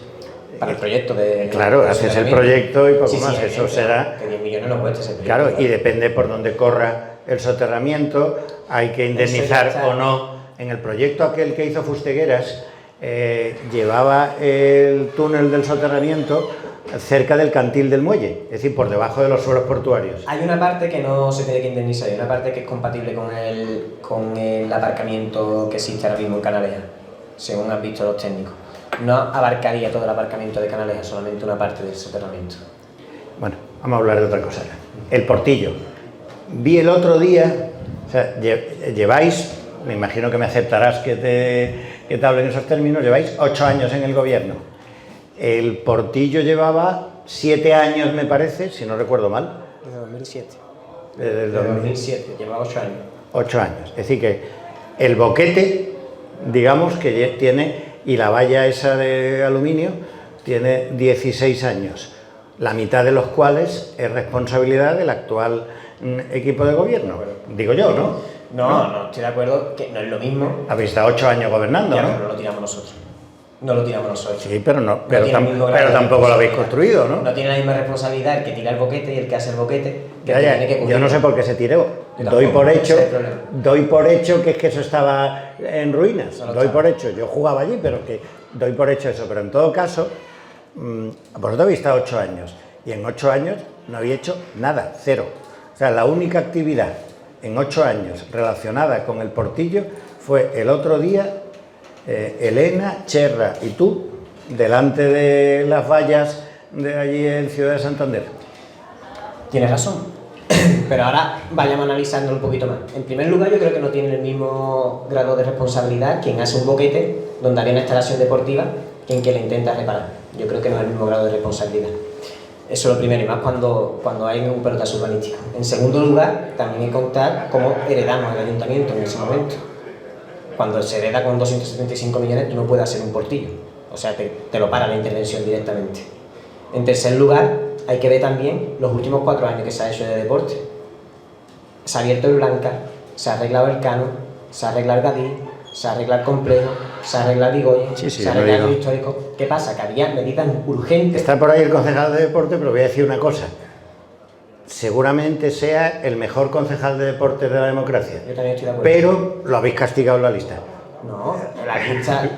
Para el proyecto de... Claro, haces el proyecto y poco más, eso será... Que 10 millones no cuesta ese proyecto. Claro, y depende por dónde corra el soterramiento, hay que indemnizar o no. En el proyecto aquel que hizo Fustegueras, llevaba el túnel del soterramiento cerca del cantil del muelle, es decir, por debajo de los suelos portuarios. Hay una parte que no se tiene que indemnizar, hay una parte que es compatible con el aparcamiento que existe ahora mismo en Canalejas, según han visto los técnicos. No abarcaría todo el aparcamiento de Canalejas, solamente una parte del soterramiento. Bueno, vamos a hablar de otra cosa. El Portillo. vi el otro día, o sea, lleváis, me imagino que me aceptarás que te hable en esos términos, lleváis 8 años en el gobierno. El Portillo llevaba 7 años, me parece, si no recuerdo mal. Desde 2007. Desde 2007, lleva 8 años. 8 años. Es decir, que el boquete, digamos que tiene, y la valla esa de aluminio, tiene 16 años, la mitad de los cuales es responsabilidad del actual equipo de gobierno. Digo yo, ¿no? No, estoy de acuerdo que no es lo mismo. Habéis estado 8 años gobernando, Ya, ¿no? pero no lo tiramos nosotros. No lo tiramos nosotros. Sí, pero Tiene el mismo grado de tampoco lo habéis responsabilidad. construido, ¿no? No tiene la misma responsabilidad el que tira el boquete y el que hace el boquete que Ya, el que ya, tiene que yo cubrir. no sé por qué se tiró. Yo Doy tampoco, por ese hecho, es el problema. doy por hecho que es que eso estaba en ruinas. No lo Doy estaba. por hecho, yo jugaba allí, pero que doy por hecho eso. Pero en todo caso, vosotros habéis estado 8 años y en 8 años no habéis hecho nada, cero. O sea, la única actividad en 8 años relacionada con el Portillo fue el otro día, Elena, Cherra y tú, delante de las vallas de allí en Ciudad de Santander. Tienes razón. Pero ahora vayamos analizándolo un poquito más. En primer lugar, yo creo que no tiene el mismo grado de responsabilidad quien hace un boquete donde había una instalación deportiva quien que le intenta reparar. Yo creo que no es el mismo grado de responsabilidad. Eso es lo primero, y más cuando hay un pelotazo urbanístico. En segundo lugar, también hay que contar cómo heredamos el ayuntamiento en ese momento. Cuando se hereda con 275 millones, tú no puedes hacer un Portillo. O sea, te lo para la intervención directamente. En tercer lugar, hay que ver también los últimos 4 años que se ha hecho de deporte. Se ha abierto el Blanca, se ha arreglado el Cano, se ha arreglado el Gadí, se ha arreglado el Complejo, se ha arreglado el Digoyen, Sí, se ha arreglado el histórico. ¿Qué pasa? Que había medidas urgentes. Está por ahí el concejal de deporte, pero voy a decir una cosa. Seguramente sea el mejor concejal de deporte de la democracia. Yo también estoy de acuerdo. Pero lo habéis castigado en la lista. No, la lista,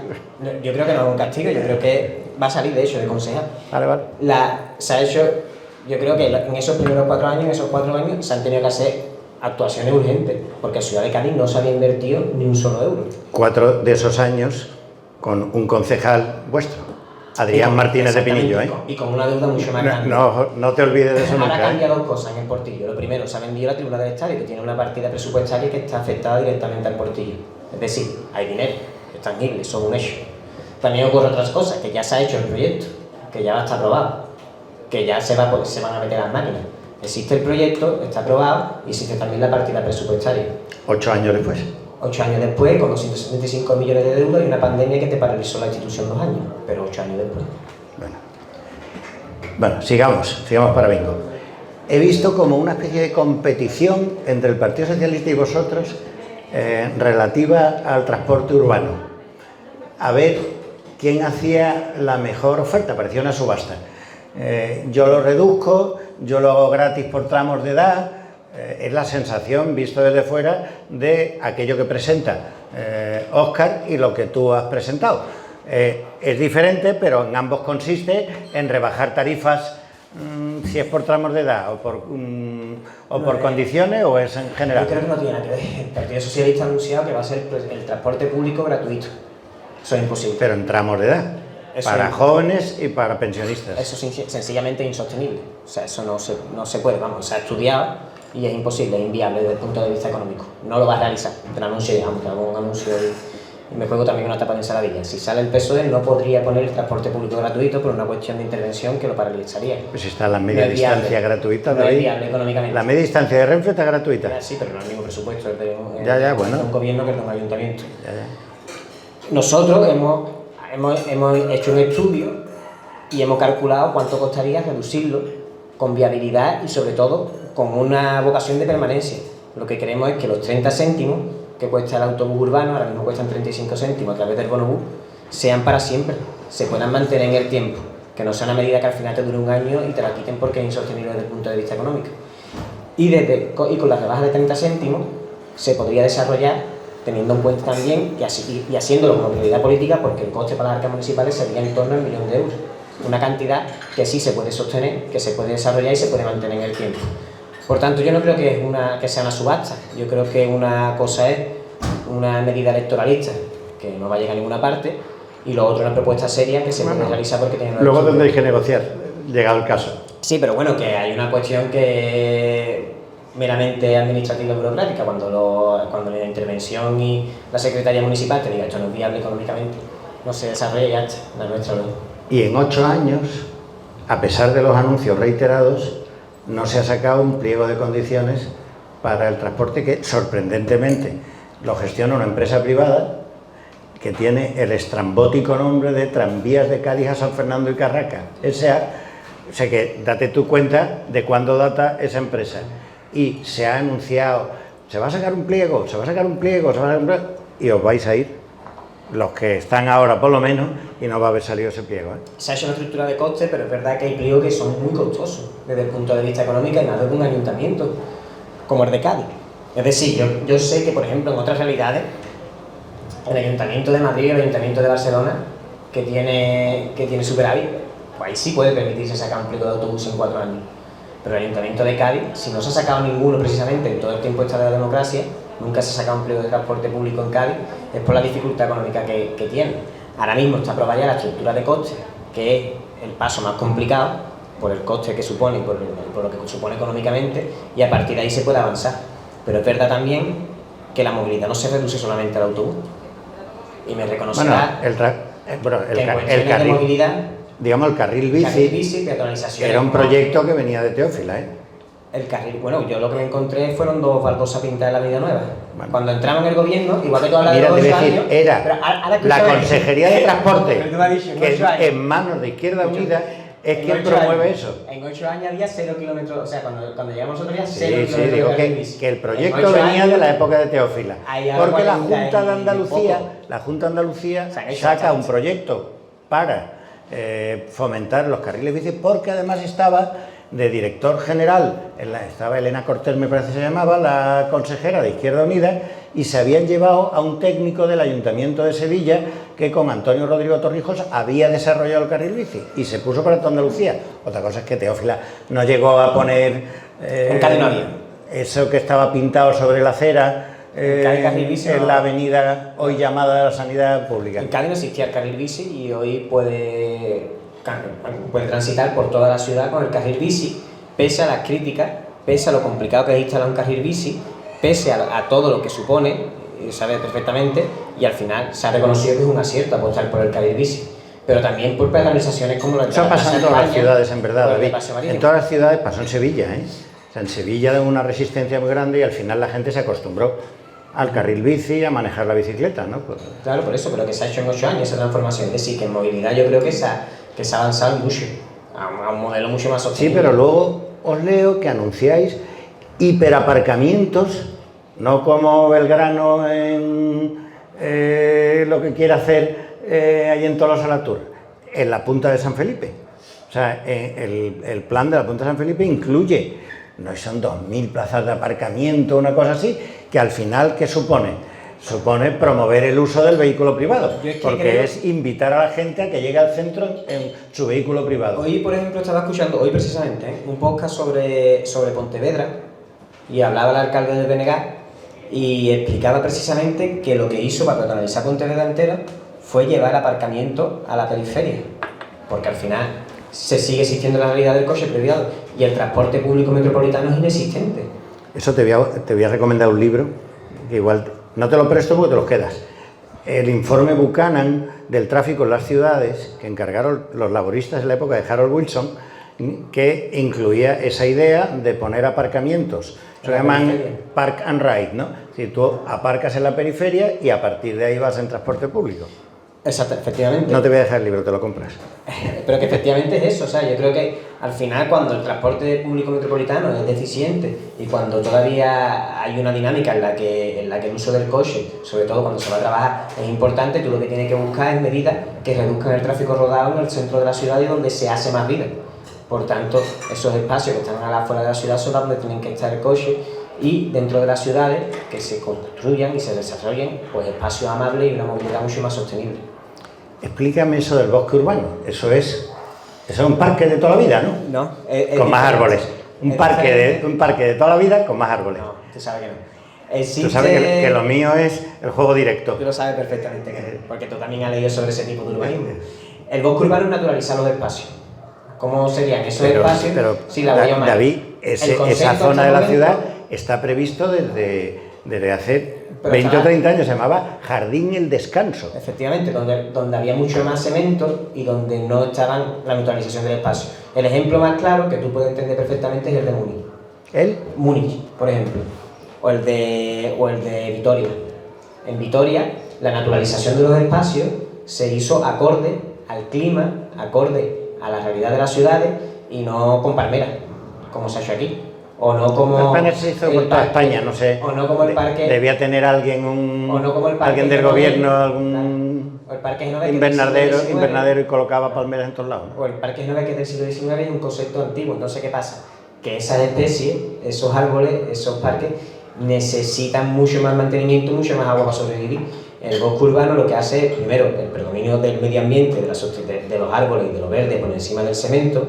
yo creo que no es un castigo, yo creo que va a salir de hecho de concejal. Vale. Se ha hecho, yo creo que en esos primeros 4 años, en esos 4 años, se han tenido que hacer actuaciones urgentes, porque en Ciudad de Cádiz no se había invertido ni un solo euro. 4 de esos años con un concejal vuestro, Adrián Martínez de Pinillo, ¿eh? Y con una deuda mucho más grande. No te olvides de eso Ahora nunca, cambia ¿eh? 2 cosas en el Portillo. Lo primero, se ha vendido la tribuna del estadio, que tiene una partida presupuestaria que está afectada directamente al Portillo. Es decir, hay dinero, es tangible, son un hecho. También ocurre otras cosas, que ya se ha hecho el proyecto, que ya va a estar aprobado, que ya se van a meter las máquinas. Existe el proyecto, está aprobado y existe también la partida presupuestaria. 8 años después. 8 años después, con 275 millones de deuda y una pandemia que te paralizó la institución 2 años, pero 8 años después. Bueno, sigamos para bingo. He visto como una especie de competición entre el Partido Socialista y vosotros relativa al transporte urbano. A ver quién hacía la mejor oferta, parecía una subasta. Yo lo reduzco, yo lo hago gratis por tramos de edad. Es la sensación, visto desde fuera, de aquello que presenta Óscar y lo que tú has presentado. Es diferente, pero en ambos consiste en rebajar tarifas, si es por tramos de edad o por condiciones o es en general. Yo creo que no tiene nada que ver. El Partido Socialista ha anunciado que va a ser el transporte público gratuito. Eso es imposible. Pero en tramos de edad, Eso para es jóvenes y para pensionistas. Eso es sencillamente insostenible. O sea, eso no se puede, vamos, se ha estudiado y es imposible, es inviable desde el punto de vista económico. No lo va a realizar. El anuncio, digamos, que hago un anuncio y me juego también una tapa de ensaladilla. Si sale el PSOE no podría poner el transporte público gratuito por una cuestión de intervención que lo paralizaría. Pues está la media No es viable. distancia gratuita. No es David. viable económicamente. La media distancia de Renfe está gratuita. Sí, pero no es el mismo presupuesto, es de bueno. un gobierno que es de un ayuntamiento. Ya. Nosotros hemos hecho un estudio y hemos calculado cuánto costaría reducirlo con viabilidad y sobre todo con una vocación de permanencia. Lo que queremos es que los 30 céntimos que cuesta el autobús urbano, ahora mismo cuestan 35 céntimos a través del bonobús, sean para siempre, se puedan mantener en el tiempo, que no sea una medida que al final te dure un año y te la quiten porque es insostenible desde el punto de vista económico. Y con la rebaja de 30 céntimos se podría desarrollar teniendo en cuenta también y haciéndolo como prioridad política, porque el coste para las arcas municipales sería en torno al 1 millón de euros. Una cantidad que sí se puede sostener, que se puede desarrollar y se puede mantener en el tiempo. Por tanto, yo no creo que sea una subasta. Yo creo que una cosa es una medida electoralista que no va a llegar a ninguna parte y lo otro una propuesta seria que se puede realizar porque tiene una... Luego tendréis que negociar, llegado el caso. Sí, pero bueno, que hay una cuestión que meramente administrativa y burocrática, cuando la intervención y la Secretaría Municipal te diga esto no es viable económicamente, no se desarrolla y ya está, la nuestra ley. Y en 8 años, a pesar de los anuncios reiterados, no se ha sacado un pliego de condiciones para el transporte que, sorprendentemente, lo gestiona una empresa privada que tiene el estrambótico nombre de Tranvías de Cádiz a San Fernando y Carraca, S.A. O sea que date tú cuenta de cuándo data esa empresa. Y se ha anunciado, se va a sacar un pliego, se va a sacar un pliego, se va a sacar un pliego, y os vais a ir, los que están ahora por lo menos, y no va a haber salido ese pliego. Se ha hecho una estructura de coste, pero es verdad que hay pliegos que son muy costosos desde el punto de vista económico y más de un ayuntamiento, como el de Cádiz. Es decir, yo sé que, por ejemplo, en otras realidades, el Ayuntamiento de Madrid y el Ayuntamiento de Barcelona, que tiene superávit, pues ahí sí puede permitirse sacar un pliego de autobús en 4 años. Pero el Ayuntamiento de Cádiz, si no se ha sacado ninguno precisamente en todo el tiempo esta de la democracia, nunca se ha sacado un pliego de transporte público en Cádiz, es por la dificultad económica que tiene. Ahora mismo está aprobada ya la estructura de coste, que es el paso más complicado, por el coste que supone y por lo que supone económicamente, y a partir de ahí se puede avanzar. Pero es verdad también que la movilidad no se reduce solamente al autobús. Y me reconocerá el de movilidad, digamos, el carril bici, peatonalización. Era un proyecto que venía de Teófila, ¿eh? El carril, bueno, yo lo que me encontré fueron 2 baldosas pintadas en la Avenida Nueva. Bueno. Cuando entramos en el gobierno, igual que tú hablas de los 8 años... Era la Consejería de Transporte, que en manos de Izquierda Unida es quien promueve eso. En 8 años había 0 kilómetros, o sea, cuando llegamos nosotros había 0 kilómetros. Sí, digo que el proyecto venía de la época de Teófila. Porque la Junta de Andalucía saca un proyecto para fomentar los carriles bici, porque además estaba de director general, estaba Elena Cortés, me parece que se llamaba, la consejera de Izquierda Unida, y se habían llevado a un técnico del Ayuntamiento de Sevilla que con Antonio Rodrigo Torrijos había desarrollado el carril bici y se puso para toda Andalucía. Otra cosa es que Teófila no llegó a poner eso que estaba pintado sobre la acera en la avenida hoy llamada la Sanidad Pública. En Cádiz no existía el carril bici y hoy puede transitar por toda la ciudad con el carril bici, pese a las críticas, pese a lo complicado que es instalar un carril bici, pese a todo lo que supone, sabe perfectamente, y al final se ha reconocido que es un acierto apostar por el carril bici, pero también por penalizaciones como la de... Eso pasa en todas las ciudades, en verdad, David. En todas las ciudades, pasó en Sevilla, O sea, en Sevilla hubo una resistencia muy grande y al final la gente se acostumbró al carril bici y a manejar la bicicleta, ¿no? Pues... Claro, por eso, pero que se ha hecho en 8 años esa transformación. Es decir, que en movilidad yo creo que se ha avanzado mucho, a un modelo mucho más sostenible. Sí, pero luego os leo que anunciáis hiperaparcamientos, no como Belgrano en lo que quiere hacer ahí en Tolosa la Tour, en la Punta de San Felipe. O sea, el plan de la Punta de San Felipe incluye, no son 2.000 plazas de aparcamiento, una cosa así, que al final, ¿qué supone? Supone promover el uso del vehículo privado, porque es invitar a la gente a que llegue al centro en su vehículo privado. Hoy, por ejemplo, estaba escuchando, hoy precisamente, un podcast sobre Pontevedra, y hablaba el alcalde del BNG y explicaba precisamente que lo que hizo para peatonalizar Pontevedra entera fue llevar aparcamiento a la periferia, porque al final se sigue existiendo la realidad del coche privado y el transporte público metropolitano es inexistente. Eso te voy a recomendar un libro, que igual no te lo presto porque te los quedas. El informe Buchanan del tráfico en las ciudades, que encargaron los laboristas en la época de Harold Wilson, que incluía esa idea de poner aparcamientos. Se llaman Park and Ride, ¿no? Si tú aparcas en la periferia y a partir de ahí vas en transporte público. Exacto, efectivamente. No te voy a dejar el libro, te lo compras. Pero que efectivamente es eso, o sea, yo creo que al final cuando el transporte público metropolitano es deficiente y cuando todavía hay una dinámica en la que el uso del coche, sobre todo cuando se va a trabajar, es importante, tú lo que tienes que buscar es medidas que reduzcan el tráfico rodado en el centro de la ciudad y donde se hace más vida. Por tanto, esos espacios que están a la afuera de la ciudad son donde tienen que estar el coche y dentro de las ciudades que se construyan y se desarrollen pues espacios amables y una movilidad mucho más sostenible. Explícame eso del bosque urbano. Eso es un parque de toda la vida, ¿no? No, con más árboles. Un parque de toda la vida con más árboles. No, tú sabes que no. Tú sabes que lo mío es el juego directo. Tú lo sabes perfectamente, porque tú también has leído sobre ese tipo de urbanismo. El bosque urbano es naturalizar los espacios. ¿Cómo serían esos espacios? Pero si la voy a llamar? David, esa zona de la ciudad está previsto desde hace Pero 20 o está- 30 años, se llamaba Jardín El Descanso. Efectivamente, donde había mucho más cemento y donde no estaban la neutralización del espacio. El ejemplo más claro que tú puedes entender perfectamente es el de Múnich. Múnich, por ejemplo, o el de Vitoria. En Vitoria, la naturalización de los espacios se hizo acorde al clima, acorde a la realidad de las ciudades y no con palmeras, como se ha hecho aquí. O no como España se hizo con toda España, no sé. O no como el parque. Debía tener alguien, O no como el parque alguien del Genovés, gobierno, claro. algún O el parque Genovés, que es del siglo XIX. invernadero y colocaba palmeras en todos lados. O el parque Genovés, que es del siglo XIX, es un concepto antiguo. Entonces, ¿qué pasa? Que esas especies, esos árboles, esos parques, necesitan mucho más mantenimiento, mucho más agua para sobrevivir. El bosque urbano lo que hace es, primero, el predominio del medio ambiente, de los árboles y de lo verde por encima del cemento.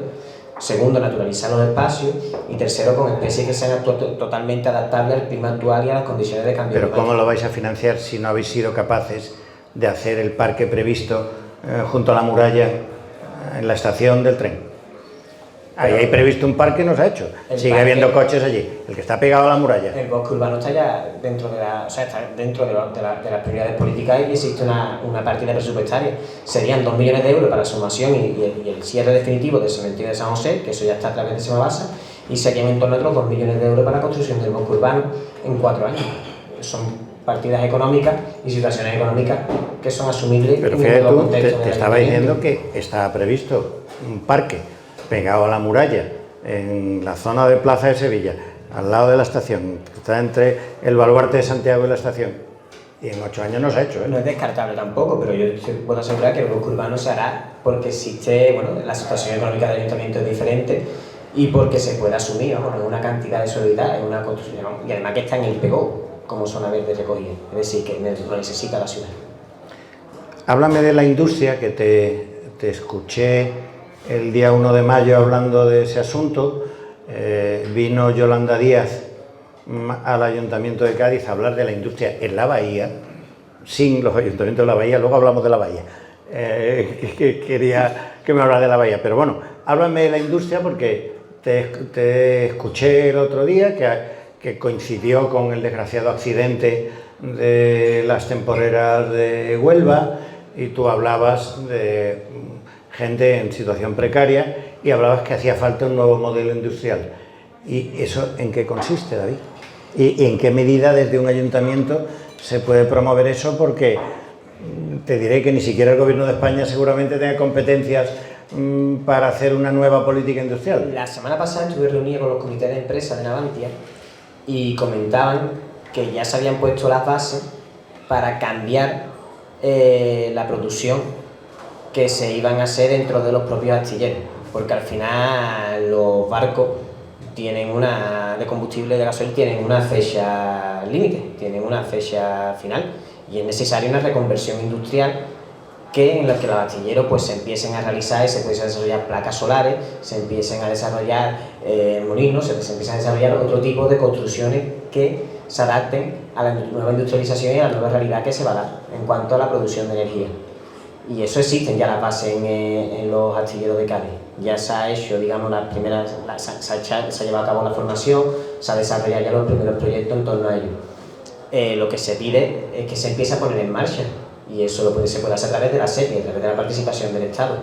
Segundo, naturalizar los espacios. Y tercero, con especies que sean totalmente adaptables al clima actual y a las condiciones de cambio Pero climático. ¿cómo lo vais a financiar si no habéis sido capaces de hacer el parque previsto junto a la muralla en la estación del tren? Ahí hay previsto un parque y no se ha hecho. Sigue habiendo coches allí. El que está pegado a la muralla. El bosque urbano está ya dentro de las prioridades políticas y existe una partida presupuestaria. Serían 2 millones de euros para la sumación y el cierre definitivo del cementerio de San José, que eso ya está a través de Semabasa, y serían en torno a otros 2 millones de euros para la construcción del bosque urbano en 4 años. Son partidas económicas y situaciones económicas que son asumibles. Pero en fíjate los tú, contextos te del estaba ayuntamiento. diciendo que estaba previsto un parque pegado a la muralla en la zona de Plaza de Sevilla, al lado de la estación, que está entre el baluarte de Santiago y la estación. Y en 8 años no se ha hecho, ¿eh? No es descartable tampoco, pero yo puedo asegurar que el bosque urbano se hará porque existe, bueno, la situación económica del ayuntamiento es diferente y porque se puede asumir, vamos, no es una cantidad de solidaridad, es una construcción, y además que está en el PEGO como zona verde recogida, es decir, que lo necesita la ciudad. Háblame de la industria, que te escuché el día 1 de mayo hablando de ese asunto. Vino Yolanda Díaz al Ayuntamiento de Cádiz a hablar de la industria en la bahía, sin los ayuntamientos de la bahía, luego hablamos de la bahía. Quería que me hablara de la bahía, pero bueno, háblame de la industria porque te escuché el otro día que coincidió con el desgraciado accidente de las temporeras de Huelva y tú hablabas de gente en situación precaria y hablabas que hacía falta un nuevo modelo industrial. ¿Y eso en qué consiste, David? ¿Y en qué medida desde un ayuntamiento se puede promover eso? Porque te diré que ni siquiera el Gobierno de España seguramente tenga competencias para hacer una nueva política industrial. La semana pasada estuve reunido con los comités de empresa de Navantia y comentaban que ya se habían puesto las bases para cambiar la producción que se iban a hacer dentro de los propios astilleros, porque al final los barcos de combustible de gasoil tienen una fecha límite, tienen una fecha final y es necesaria una reconversión industrial en la que los astilleros pues se empiecen a realizar y se empiecen a desarrollar placas solares, se empiecen a desarrollar molinos, se empiecen a desarrollar otro tipo de construcciones que se adapten a la nueva industrialización y a la nueva realidad que se va a dar en cuanto a la producción de energía. Y eso existen ya las bases en los astilleros de Cádiz. Ya se ha hecho, digamos, se ha llevado a cabo la formación, se ha desarrollado ya los primeros proyectos en torno a ello. Lo que se pide es que se empiece a poner en marcha, y eso se puede hacer a través de la SEPI, a través de la participación del Estado,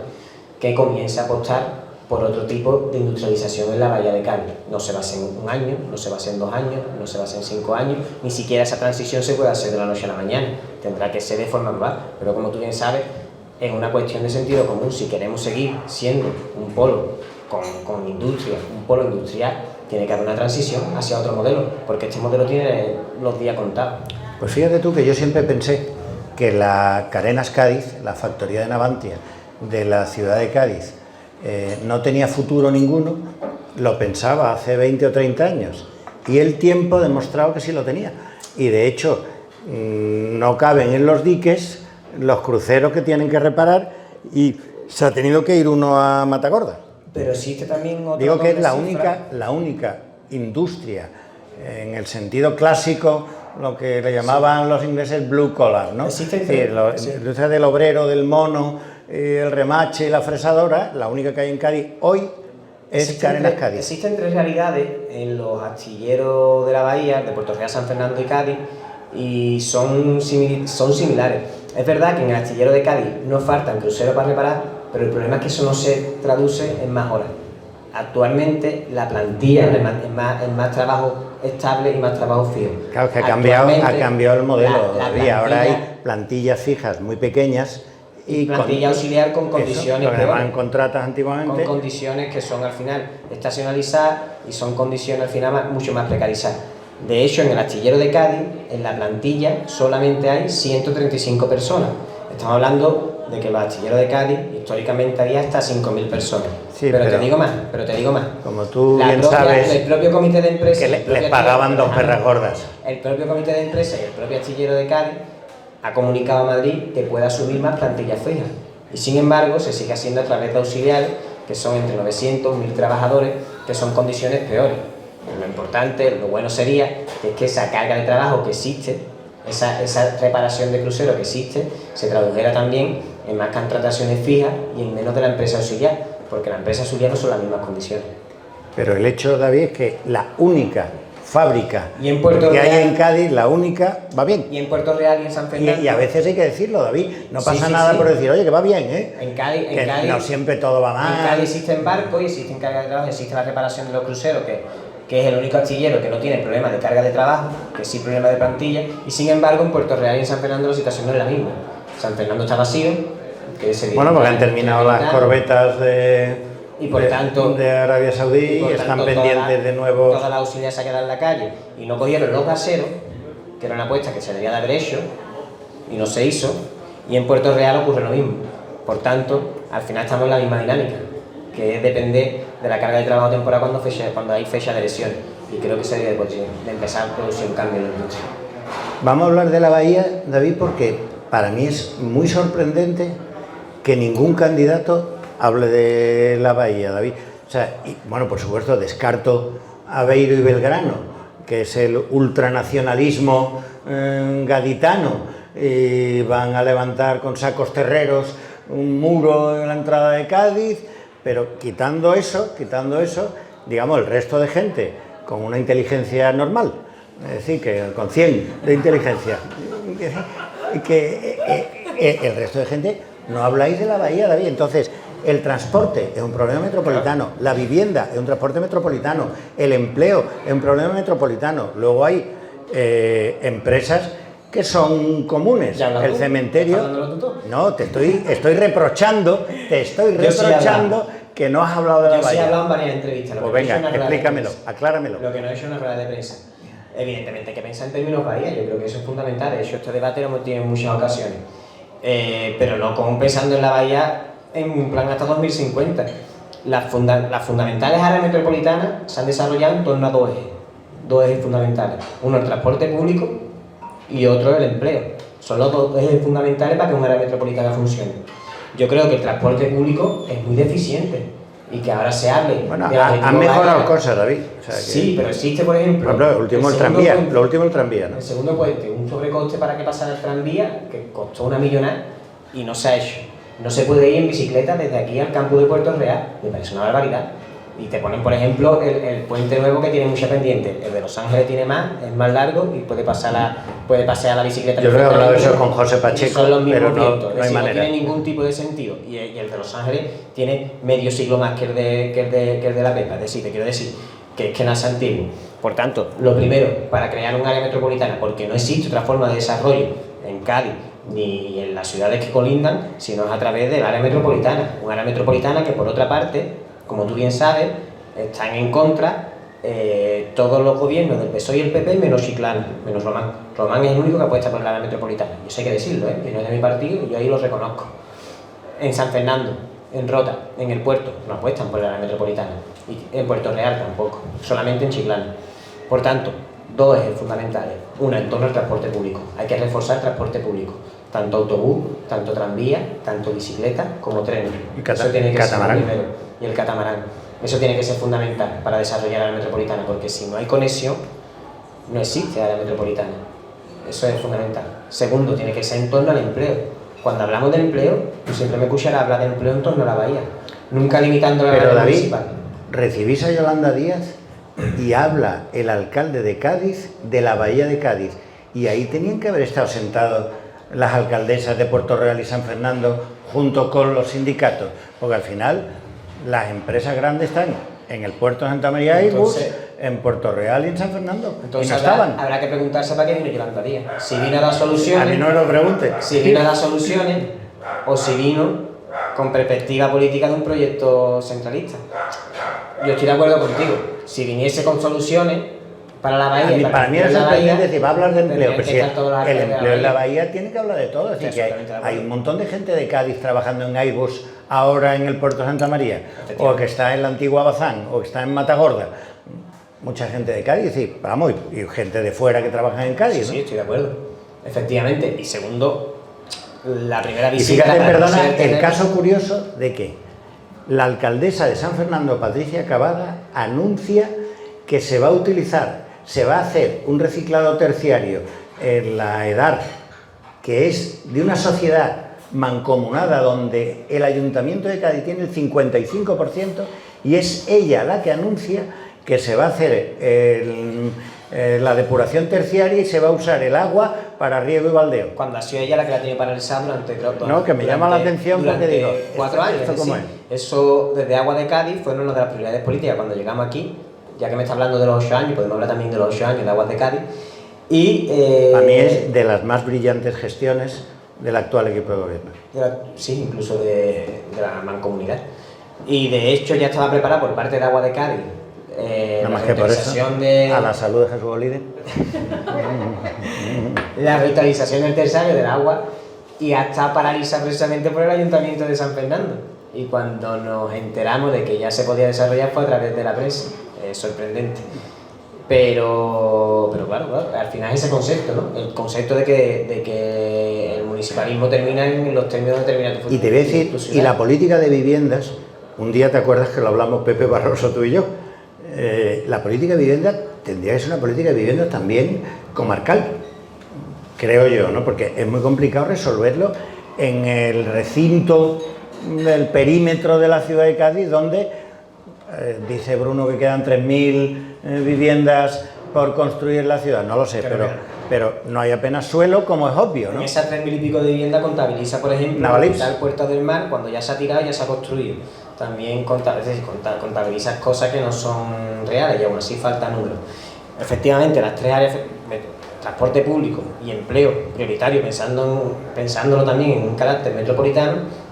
que comience a apostar por otro tipo de industrialización en la bahía de Cádiz. No se va a hacer en 1 año, no se va a hacer en 2 años, no se va a hacer en 5 años, ni siquiera esa transición se puede hacer de la noche a la mañana, tendrá que ser de forma global, pero como tú bien sabes, es una cuestión de sentido común. Si queremos seguir siendo un polo con industria, un polo industrial, tiene que haber una transición hacia otro modelo, porque este modelo tiene los días contados. Pues fíjate tú que yo siempre pensé que la Carenas Cádiz, la factoría de Navantia de la ciudad de Cádiz, no tenía futuro ninguno, lo pensaba hace 20 o 30 años, y el tiempo ha demostrado que sí lo tenía. Y de hecho, no caben en los diques los cruceros que tienen que reparar y se ha tenido que ir uno a Matagorda. Pero existe también otra. Digo que es la única industria, en el sentido clásico, lo que le llamaban los ingleses blue collar, ¿no? Existe, es decir, la industria del obrero, del mono, el remache y la fresadora, la única que hay en Cádiz hoy es Carenas Cádiz. Existen tres realidades en los astilleros de la bahía, de Puerto Real, San Fernando y Cádiz, y son similares. Es verdad que en el astillero de Cádiz no faltan cruceros para reparar, pero el problema es que eso no se traduce en más horas. Actualmente la plantilla es más trabajo estable y más trabajo fijo. Claro, que ha cambiado el modelo. Ahora hay plantillas fijas muy pequeñas y plantilla auxiliar con condiciones lo que llamaban contratas antiguamente, con condiciones que son al final estacionalizadas y son condiciones al final mucho más precarizadas. De hecho, en el astillero de Cádiz, en la plantilla solamente hay 135 personas. Estamos hablando de que el astillero de Cádiz históricamente había hasta 5.000 personas. Sí, pero te digo más. Como tú bien sabes, el propio comité de empresa, que les pagaban 2 perras gordas. El propio comité de empresa y el propio astillero de Cádiz ha comunicado a Madrid que puede asumir más plantillas fijas. Y sin embargo, se sigue haciendo a través de auxiliares, que son entre 900 y 1.000 trabajadores, que son condiciones peores. Lo importante, lo bueno sería que esa carga de trabajo que existe, esa reparación de crucero que existe, se tradujera también en más contrataciones fijas y en menos de la empresa auxiliar, porque la empresa auxiliar no son las mismas condiciones. Pero el hecho, David, es que la única fábrica y en Puerto que Real, hay en Cádiz, la única, va bien. Y en Puerto Real y en San Fernando. Y a veces hay que decirlo, David, no pasa nada por decir, oye, que va bien, ¿eh? En Cádiz, no siempre todo va mal. En Cádiz existen barcos y existen cargas de trabajo, existe la reparación de los cruceros, que es el único astillero que no tiene problemas de carga de trabajo, que sí problemas de plantilla, y sin embargo en Puerto Real y en San Fernando la situación no es la misma. San Fernando está vacío, bueno, porque han terminado las corbetas de Arabia Saudí y están pendientes de nuevo. Toda la auxiliar se ha quedado en la calle y no cogieron los gaseros, que era una apuesta que se debía de haber hecho y no se hizo, y en Puerto Real ocurre lo mismo. Por tanto, al final estamos en la misma dinámica, que es depender de la carga de trabajo temporal cuando hay fecha de elecciones, y creo que se debe de empezar a producir un cambio en la industria. Vamos a hablar de la bahía, David, porque para mí es muy sorprendente que ningún candidato hable de la bahía, David. O sea, bueno, por supuesto, descarto Aveiro y Belgrano, que es el ultranacionalismo gaditano, y van a levantar con sacos terreros un muro en la entrada de Cádiz, pero quitando eso, digamos, el resto de gente con una inteligencia normal, es decir, que con 100 de inteligencia, el resto de gente no habláis de la bahía, David. Entonces, el transporte es un problema metropolitano, la vivienda es un transporte metropolitano, el empleo es un problema metropolitano. Luego hay empresas que son comunes. El cementerio. No, te estoy reprochando que no has hablado de la bahía. Yo sí he hablado en varias entrevistas. Pues venga, explícamelo, acláramelo. Lo que no he hecho en una rueda de prensa. Evidentemente hay que pensar en términos bahía, yo creo que eso es fundamental. De hecho, este debate lo hemos tenido en muchas ocasiones. Pero no como pensando en la bahía en un plan hasta 2050. Las fundamentales áreas metropolitanas se han desarrollado en torno a dos ejes fundamentales. Uno, el transporte público, y otro, el empleo. Son los dos ejes fundamentales para que un área metropolitana funcione. Yo creo que el transporte público es muy deficiente y que ahora se hable. Bueno, han mejorado cosas, David. O sea, sí, pero existe, por ejemplo. Lo último el tranvía, ¿no? El segundo puente, un sobrecoste para que pasara el tranvía, que costó 1 millonada y no se ha hecho. No se puede ir en bicicleta desde aquí al campo de Puerto Real, me parece una barbaridad. Y te ponen, por ejemplo, el puente nuevo que tiene mucha pendiente. El de Los Ángeles tiene más, es más largo y puede pasear la bicicleta. Yo creo que he hablado de eso con José Pacheco, son los mismos pero vientos. no hay manera. No tiene ningún tipo de sentido. Y el de Los Ángeles tiene medio siglo más que el de la Pepa. Es decir, te quiero decir que es que no es antiguo. Por tanto, lo primero, para crear un área metropolitana, porque no existe otra forma de desarrollo en Cádiz ni en las ciudades que colindan, sino es a través del área metropolitana. Un área metropolitana que, por otra parte, como tú bien sabes, están en contra todos los gobiernos del PSOE y el PP, menos Chiclana, menos Román. Román es el único que apuesta por el área metropolitana. Y eso hay que decirlo, que no es de mi partido y yo ahí lo reconozco. En San Fernando, en Rota, en el puerto, no apuestan por el área metropolitana. Y en Puerto Real tampoco, solamente en Chiclana. Por tanto, dos ejes fundamentales. Una, en torno al transporte público. Hay que reforzar el transporte público. Tanto autobús, tanto tranvía, tanto bicicleta como tren. Eso tiene que ser primero. Y el catamarán. Eso tiene que ser fundamental para desarrollar la área metropolitana, porque si no hay conexión, no existe área metropolitana. Eso es fundamental. Segundo, tiene que ser en torno al empleo. Cuando hablamos de empleo, tú siempre me escucharás hablar de empleo en torno a la bahía, nunca limitando la área municipal. recibís a Yolanda Díaz y habla el alcalde de Cádiz de la bahía de Cádiz, y ahí tenían que haber estado sentados las alcaldesas de Puerto Real y San Fernando junto con los sindicatos, porque al final las empresas grandes están en el puerto de Santa María de Airbus, en Puerto Real y en San Fernando. Entonces y no estaban. habrá que preguntarse para qué vino Yolanda Díaz. Si vino a dar soluciones. A mí no me lo pregunte. Si vino a dar soluciones o si vino con perspectiva política de un proyecto centralista. Yo estoy de acuerdo contigo. Si viniese con soluciones para la bahía. Para mí es sorprendente decir, va a hablar de empleo, pero si el empleo en la bahía tiene que hablar de todo. Es decir, que hay un montón de gente de Cádiz trabajando en Airbus ahora en el puerto de Santa María, o que está en la antigua Bazán, o que está en Matagorda. Mucha gente de Cádiz, y vamos, y gente de fuera que trabaja en Cádiz, ¿no? Sí, estoy de acuerdo. Efectivamente. Y segundo, la primera visita... Y fíjate, perdona, el caso curioso de que la alcaldesa de San Fernando, Patricia Cavada, anuncia que se va a utilizar, se va a hacer un reciclado terciario en la EDAR, que es de una sociedad mancomunada donde el Ayuntamiento de Cádiz tiene el 55%, y es ella la que anuncia que se va a hacer la depuración terciaria y se va a usar el agua para riego y baldeo. Cuando ha sido ella la que la tiene paralizada durante... No, que me llama la atención porque digo... 4 años, ¿esto cómo es? Eso, desde Agua de Cádiz, fueron una de las prioridades políticas cuando llegamos aquí, ya que me está hablando de los 8 años, podemos hablar también de los 8 años de Aguas de Cádiz, y... a mí es de las más brillantes gestiones del actual equipo de gobierno. Sí, incluso de la mancomunidad. Y de hecho ya estaba preparada por parte de Agua de Cádiz nada más que por eso, a la salud de Jesús Olide. La revitalización del terciario del agua, y está paralizada precisamente por el Ayuntamiento de San Fernando. Y cuando nos enteramos de que ya se podía desarrollar fue a través de la prensa. Es sorprendente. Pero claro, al final es ese concepto, ¿no? El concepto de que el municipalismo termina en los términos determinados. Y te voy a decir, y la política de viviendas, un día te acuerdas que lo hablamos Pepe Barroso, tú y yo, la política de vivienda tendría que ser una política de vivienda también comarcal, creo yo, ¿no? Porque es muy complicado resolverlo en el recinto del perímetro de la ciudad de Cádiz, donde dice Bruno que quedan 3.000 viviendas por construir en la ciudad, no lo sé, pero no hay apenas suelo, como es obvio, ¿no? En esas 3.000 y pico de viviendas contabiliza, por ejemplo, el Puerto del Mar, cuando ya se ha tirado y ya se ha construido. También contabilizas cosas que no son reales y aún así falta números. Efectivamente, las tres áreas, transporte público y empleo prioritario, pensándolo también en un carácter metropolitano,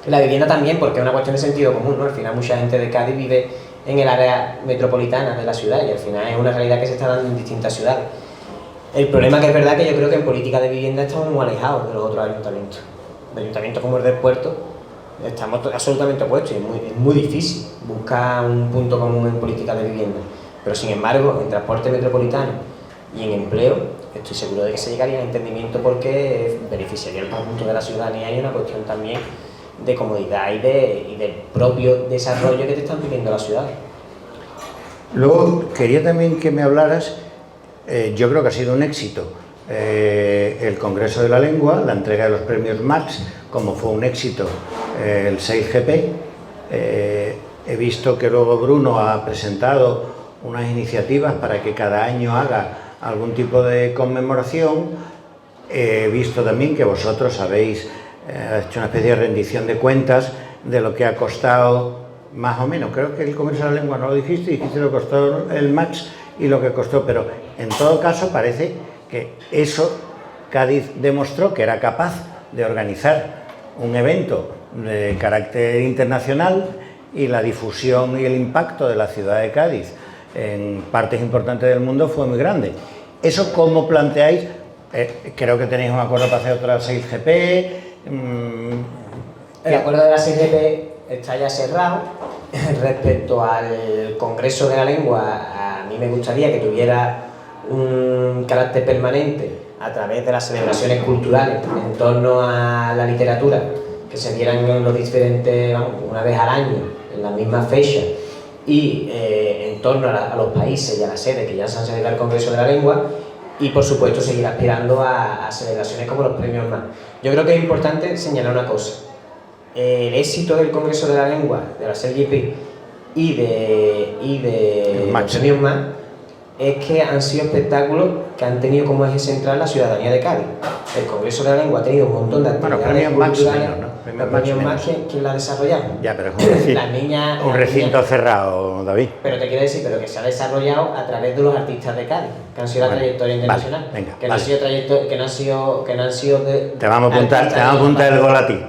la vivienda también, porque es una cuestión de sentido común, ¿no? Al final mucha gente de Cádiz vive en el área metropolitana de la ciudad y al final es una realidad que se está dando en distintas ciudades. El problema que es verdad que yo creo que en política de vivienda estamos muy alejados de los otros ayuntamientos. De ayuntamientos como el del Puerto estamos absolutamente opuestos y es muy difícil buscar un punto común en política de vivienda. Pero sin embargo, en transporte metropolitano y en empleo, estoy seguro de que se llegaría a entendimiento porque beneficiaría el conjunto de la ciudadanía y una cuestión también de comodidad y del propio desarrollo que te están viviendo las ciudades. Luego, quería también que me hablaras, yo creo que ha sido un éxito el Congreso de la Lengua, la entrega de los premios Max, como fue un éxito el 6GP. He visto que luego Bruno ha presentado unas iniciativas para que cada año haga algún tipo de conmemoración. He visto también que vosotros habéis hecho una especie de rendición de cuentas de lo que ha costado, más o menos. Creo que el Congreso de la Lengua no lo dijiste lo que costó el Max y lo que costó, pero en todo caso parece que eso Cádiz demostró que era capaz de organizar un evento de carácter internacional, y la difusión y el impacto de la ciudad de Cádiz en partes importantes del mundo fue muy grande. ¿Eso cómo planteáis? Creo que tenéis un acuerdo para hacer otra 6GP. El acuerdo de la 6GP está ya cerrado. Respecto al Congreso de la Lengua, a mí me gustaría que tuviera un carácter permanente a través de las celebraciones culturales en torno a la literatura, que se dieran en los diferentes, una vez al año, en la misma fecha, y en torno a los países y a las sedes que ya se han celebrado el Congreso de la Lengua, y por supuesto seguir aspirando a celebraciones como los premios MAX. Yo creo que es importante señalar una cosa: el éxito del Congreso de la Lengua, de la 6GP, y de los premios más, es que han sido espectáculos que han tenido como eje central la ciudadanía de Cádiz. El Congreso de la Lengua ha tenido un montón de actividades premios Max culturales. menos, ¿no? Los premios Max, ¿quién la ha desarrollado? Ya, pero es Las niñas, un recinto cerrado, David. Pero te quiero decir, pero que se ha desarrollado a través de los artistas de Cádiz, que han sido la trayectoria internacional. Venga, que no han sido que no han sido de. Te vamos a apuntar el gol a ti.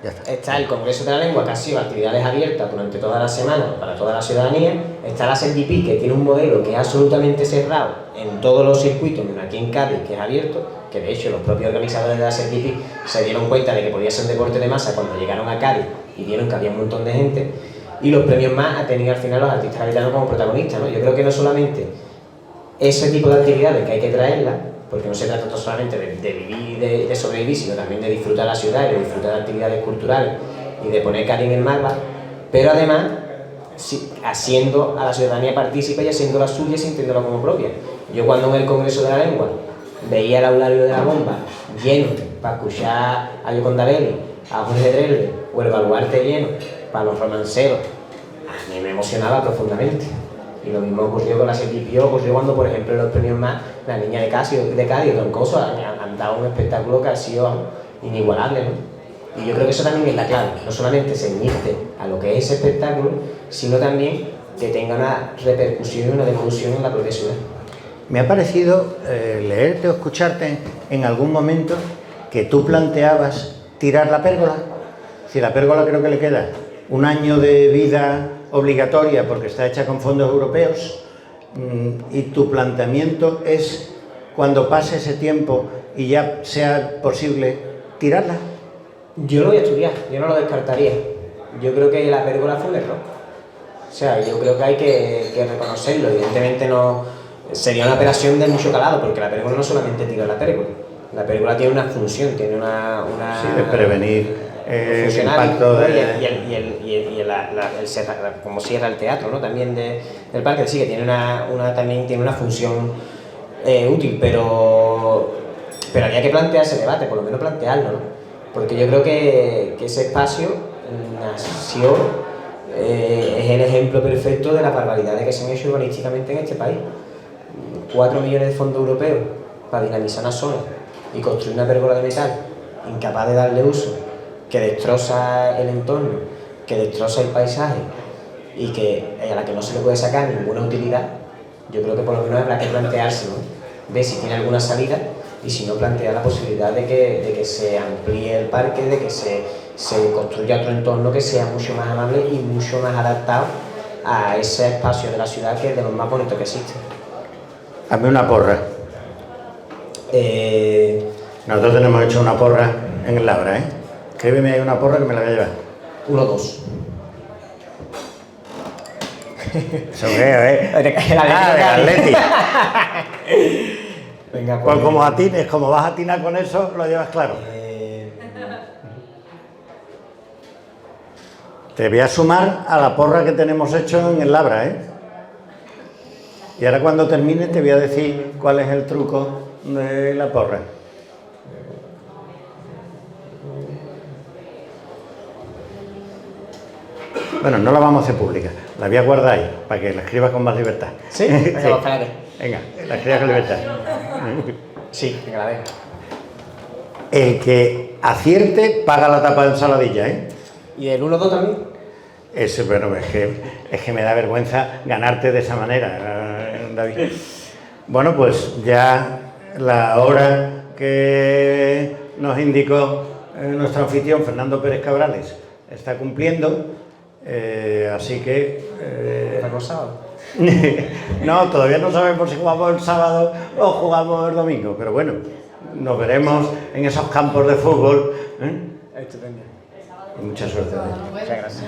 Ya está. Está el Congreso de la Lengua, que ha sido actividades abiertas durante toda la semana para toda la ciudadanía. Está la SEDIPI, que tiene un modelo que es absolutamente cerrado en todos los circuitos, menos aquí en Cádiz, que es abierto, que de hecho los propios organizadores de la SEDIPI se dieron cuenta de que podía ser un deporte de masa cuando llegaron a Cádiz y vieron que había un montón de gente. Y los premios más han tenido al final los artistas gaditanos como protagonistas, ¿no? Yo creo que no solamente ese tipo de actividades que hay que traerlas, porque no se trata solamente de vivir y de sobrevivir, sino también de disfrutar la ciudad y de disfrutar de actividades culturales y de poner Cádiz en el mapa, pero además haciendo a la ciudadanía partícipe y haciendo la suya y sintiéndola como propia. Yo cuando en el Congreso de la Lengua veía el aulario de la bomba lleno para escuchar a Yoconda Belli, a Jorge Drexler o el baluarte lleno para los romanceros, a mí me emocionaba profundamente. Y lo mismo ocurrió con la SEDIPI, ocurrió cuando, por ejemplo, en los premios más, la niña de Cádiz o Troncoso han dado un espectáculo que ha sido inigualable, ¿no? Y yo creo que eso también es la clave, no solamente ceñirte a lo que es ese espectáculo, sino también que tenga una repercusión y una devolución en la propia ciudad. Me ha parecido leerte o escucharte en algún momento que tú planteabas tirar la pérgola. Si la pérgola creo que le queda un año de vida obligatoria porque está hecha con fondos europeos, y tu planteamiento es cuando pase ese tiempo y ya sea posible tirarla. Yo lo voy a estudiar, yo no lo descartaría. Yo creo que la pérgola fue un error. O sea, yo creo que hay que reconocerlo. Evidentemente no sería una operación de mucho calado, porque la pérgola no solamente tira la pérgola. La pérgola tiene una función, tiene una sí, de prevenir el impacto como cierra el teatro, ¿no? También del parque, sí que tiene también tiene una función útil, pero había que plantear ese debate, por lo menos plantearlo, ¿no? Porque yo creo que ese espacio nació, es el ejemplo perfecto de las barbaridades que se han hecho urbanísticamente en este país. 4 millones de fondos europeos para dinamizar una zona y construir una pérgola de metal incapaz de darle uso, que destroza el entorno, que destroza el paisaje y a la que no se le puede sacar ninguna utilidad. Yo creo que por lo menos habrá que plantearse, ¿no? Ver si tiene alguna salida y si no, plantea la posibilidad de que se amplíe el parque, de que se construya otro entorno que sea mucho más amable y mucho más adaptado a ese espacio de la ciudad que es de los más bonitos que existe. Hazme una porra. Nosotros tenemos hecho una porra en el Labra, ¿eh? Escríbeme ahí una porra que me la voy a llevar. 1-2. ¿Eso qué, El Atleti. Venga, pues como atines, como vas a atinar con eso, lo llevas claro. Te voy a sumar a la porra que tenemos hecho en el Labra, ¿eh? Y ahora cuando termine te voy a decir cuál es el truco de la porra. Bueno, no la vamos a hacer pública, la voy a guardar ahí, para que la escribas con más libertad. ¿Sí? Venga, sí. espérate. Venga, la escribas con libertad. Sí, venga, la dejo. El que acierte paga la tapa de ensaladilla, ¿eh? ¿Y el 1-2 también? Eso, bueno, es que me da vergüenza ganarte de esa manera, David. Bueno, pues ya la hora que nos indicó nuestro anfitrión, Fernando Pérez Cabrales, está cumpliendo, así que... ¿Está sábado? No, todavía no sabemos si jugamos el sábado o jugamos el domingo, pero bueno, nos veremos en esos campos de fútbol. Estupendo. Y mucha suerte. Muchas gracias.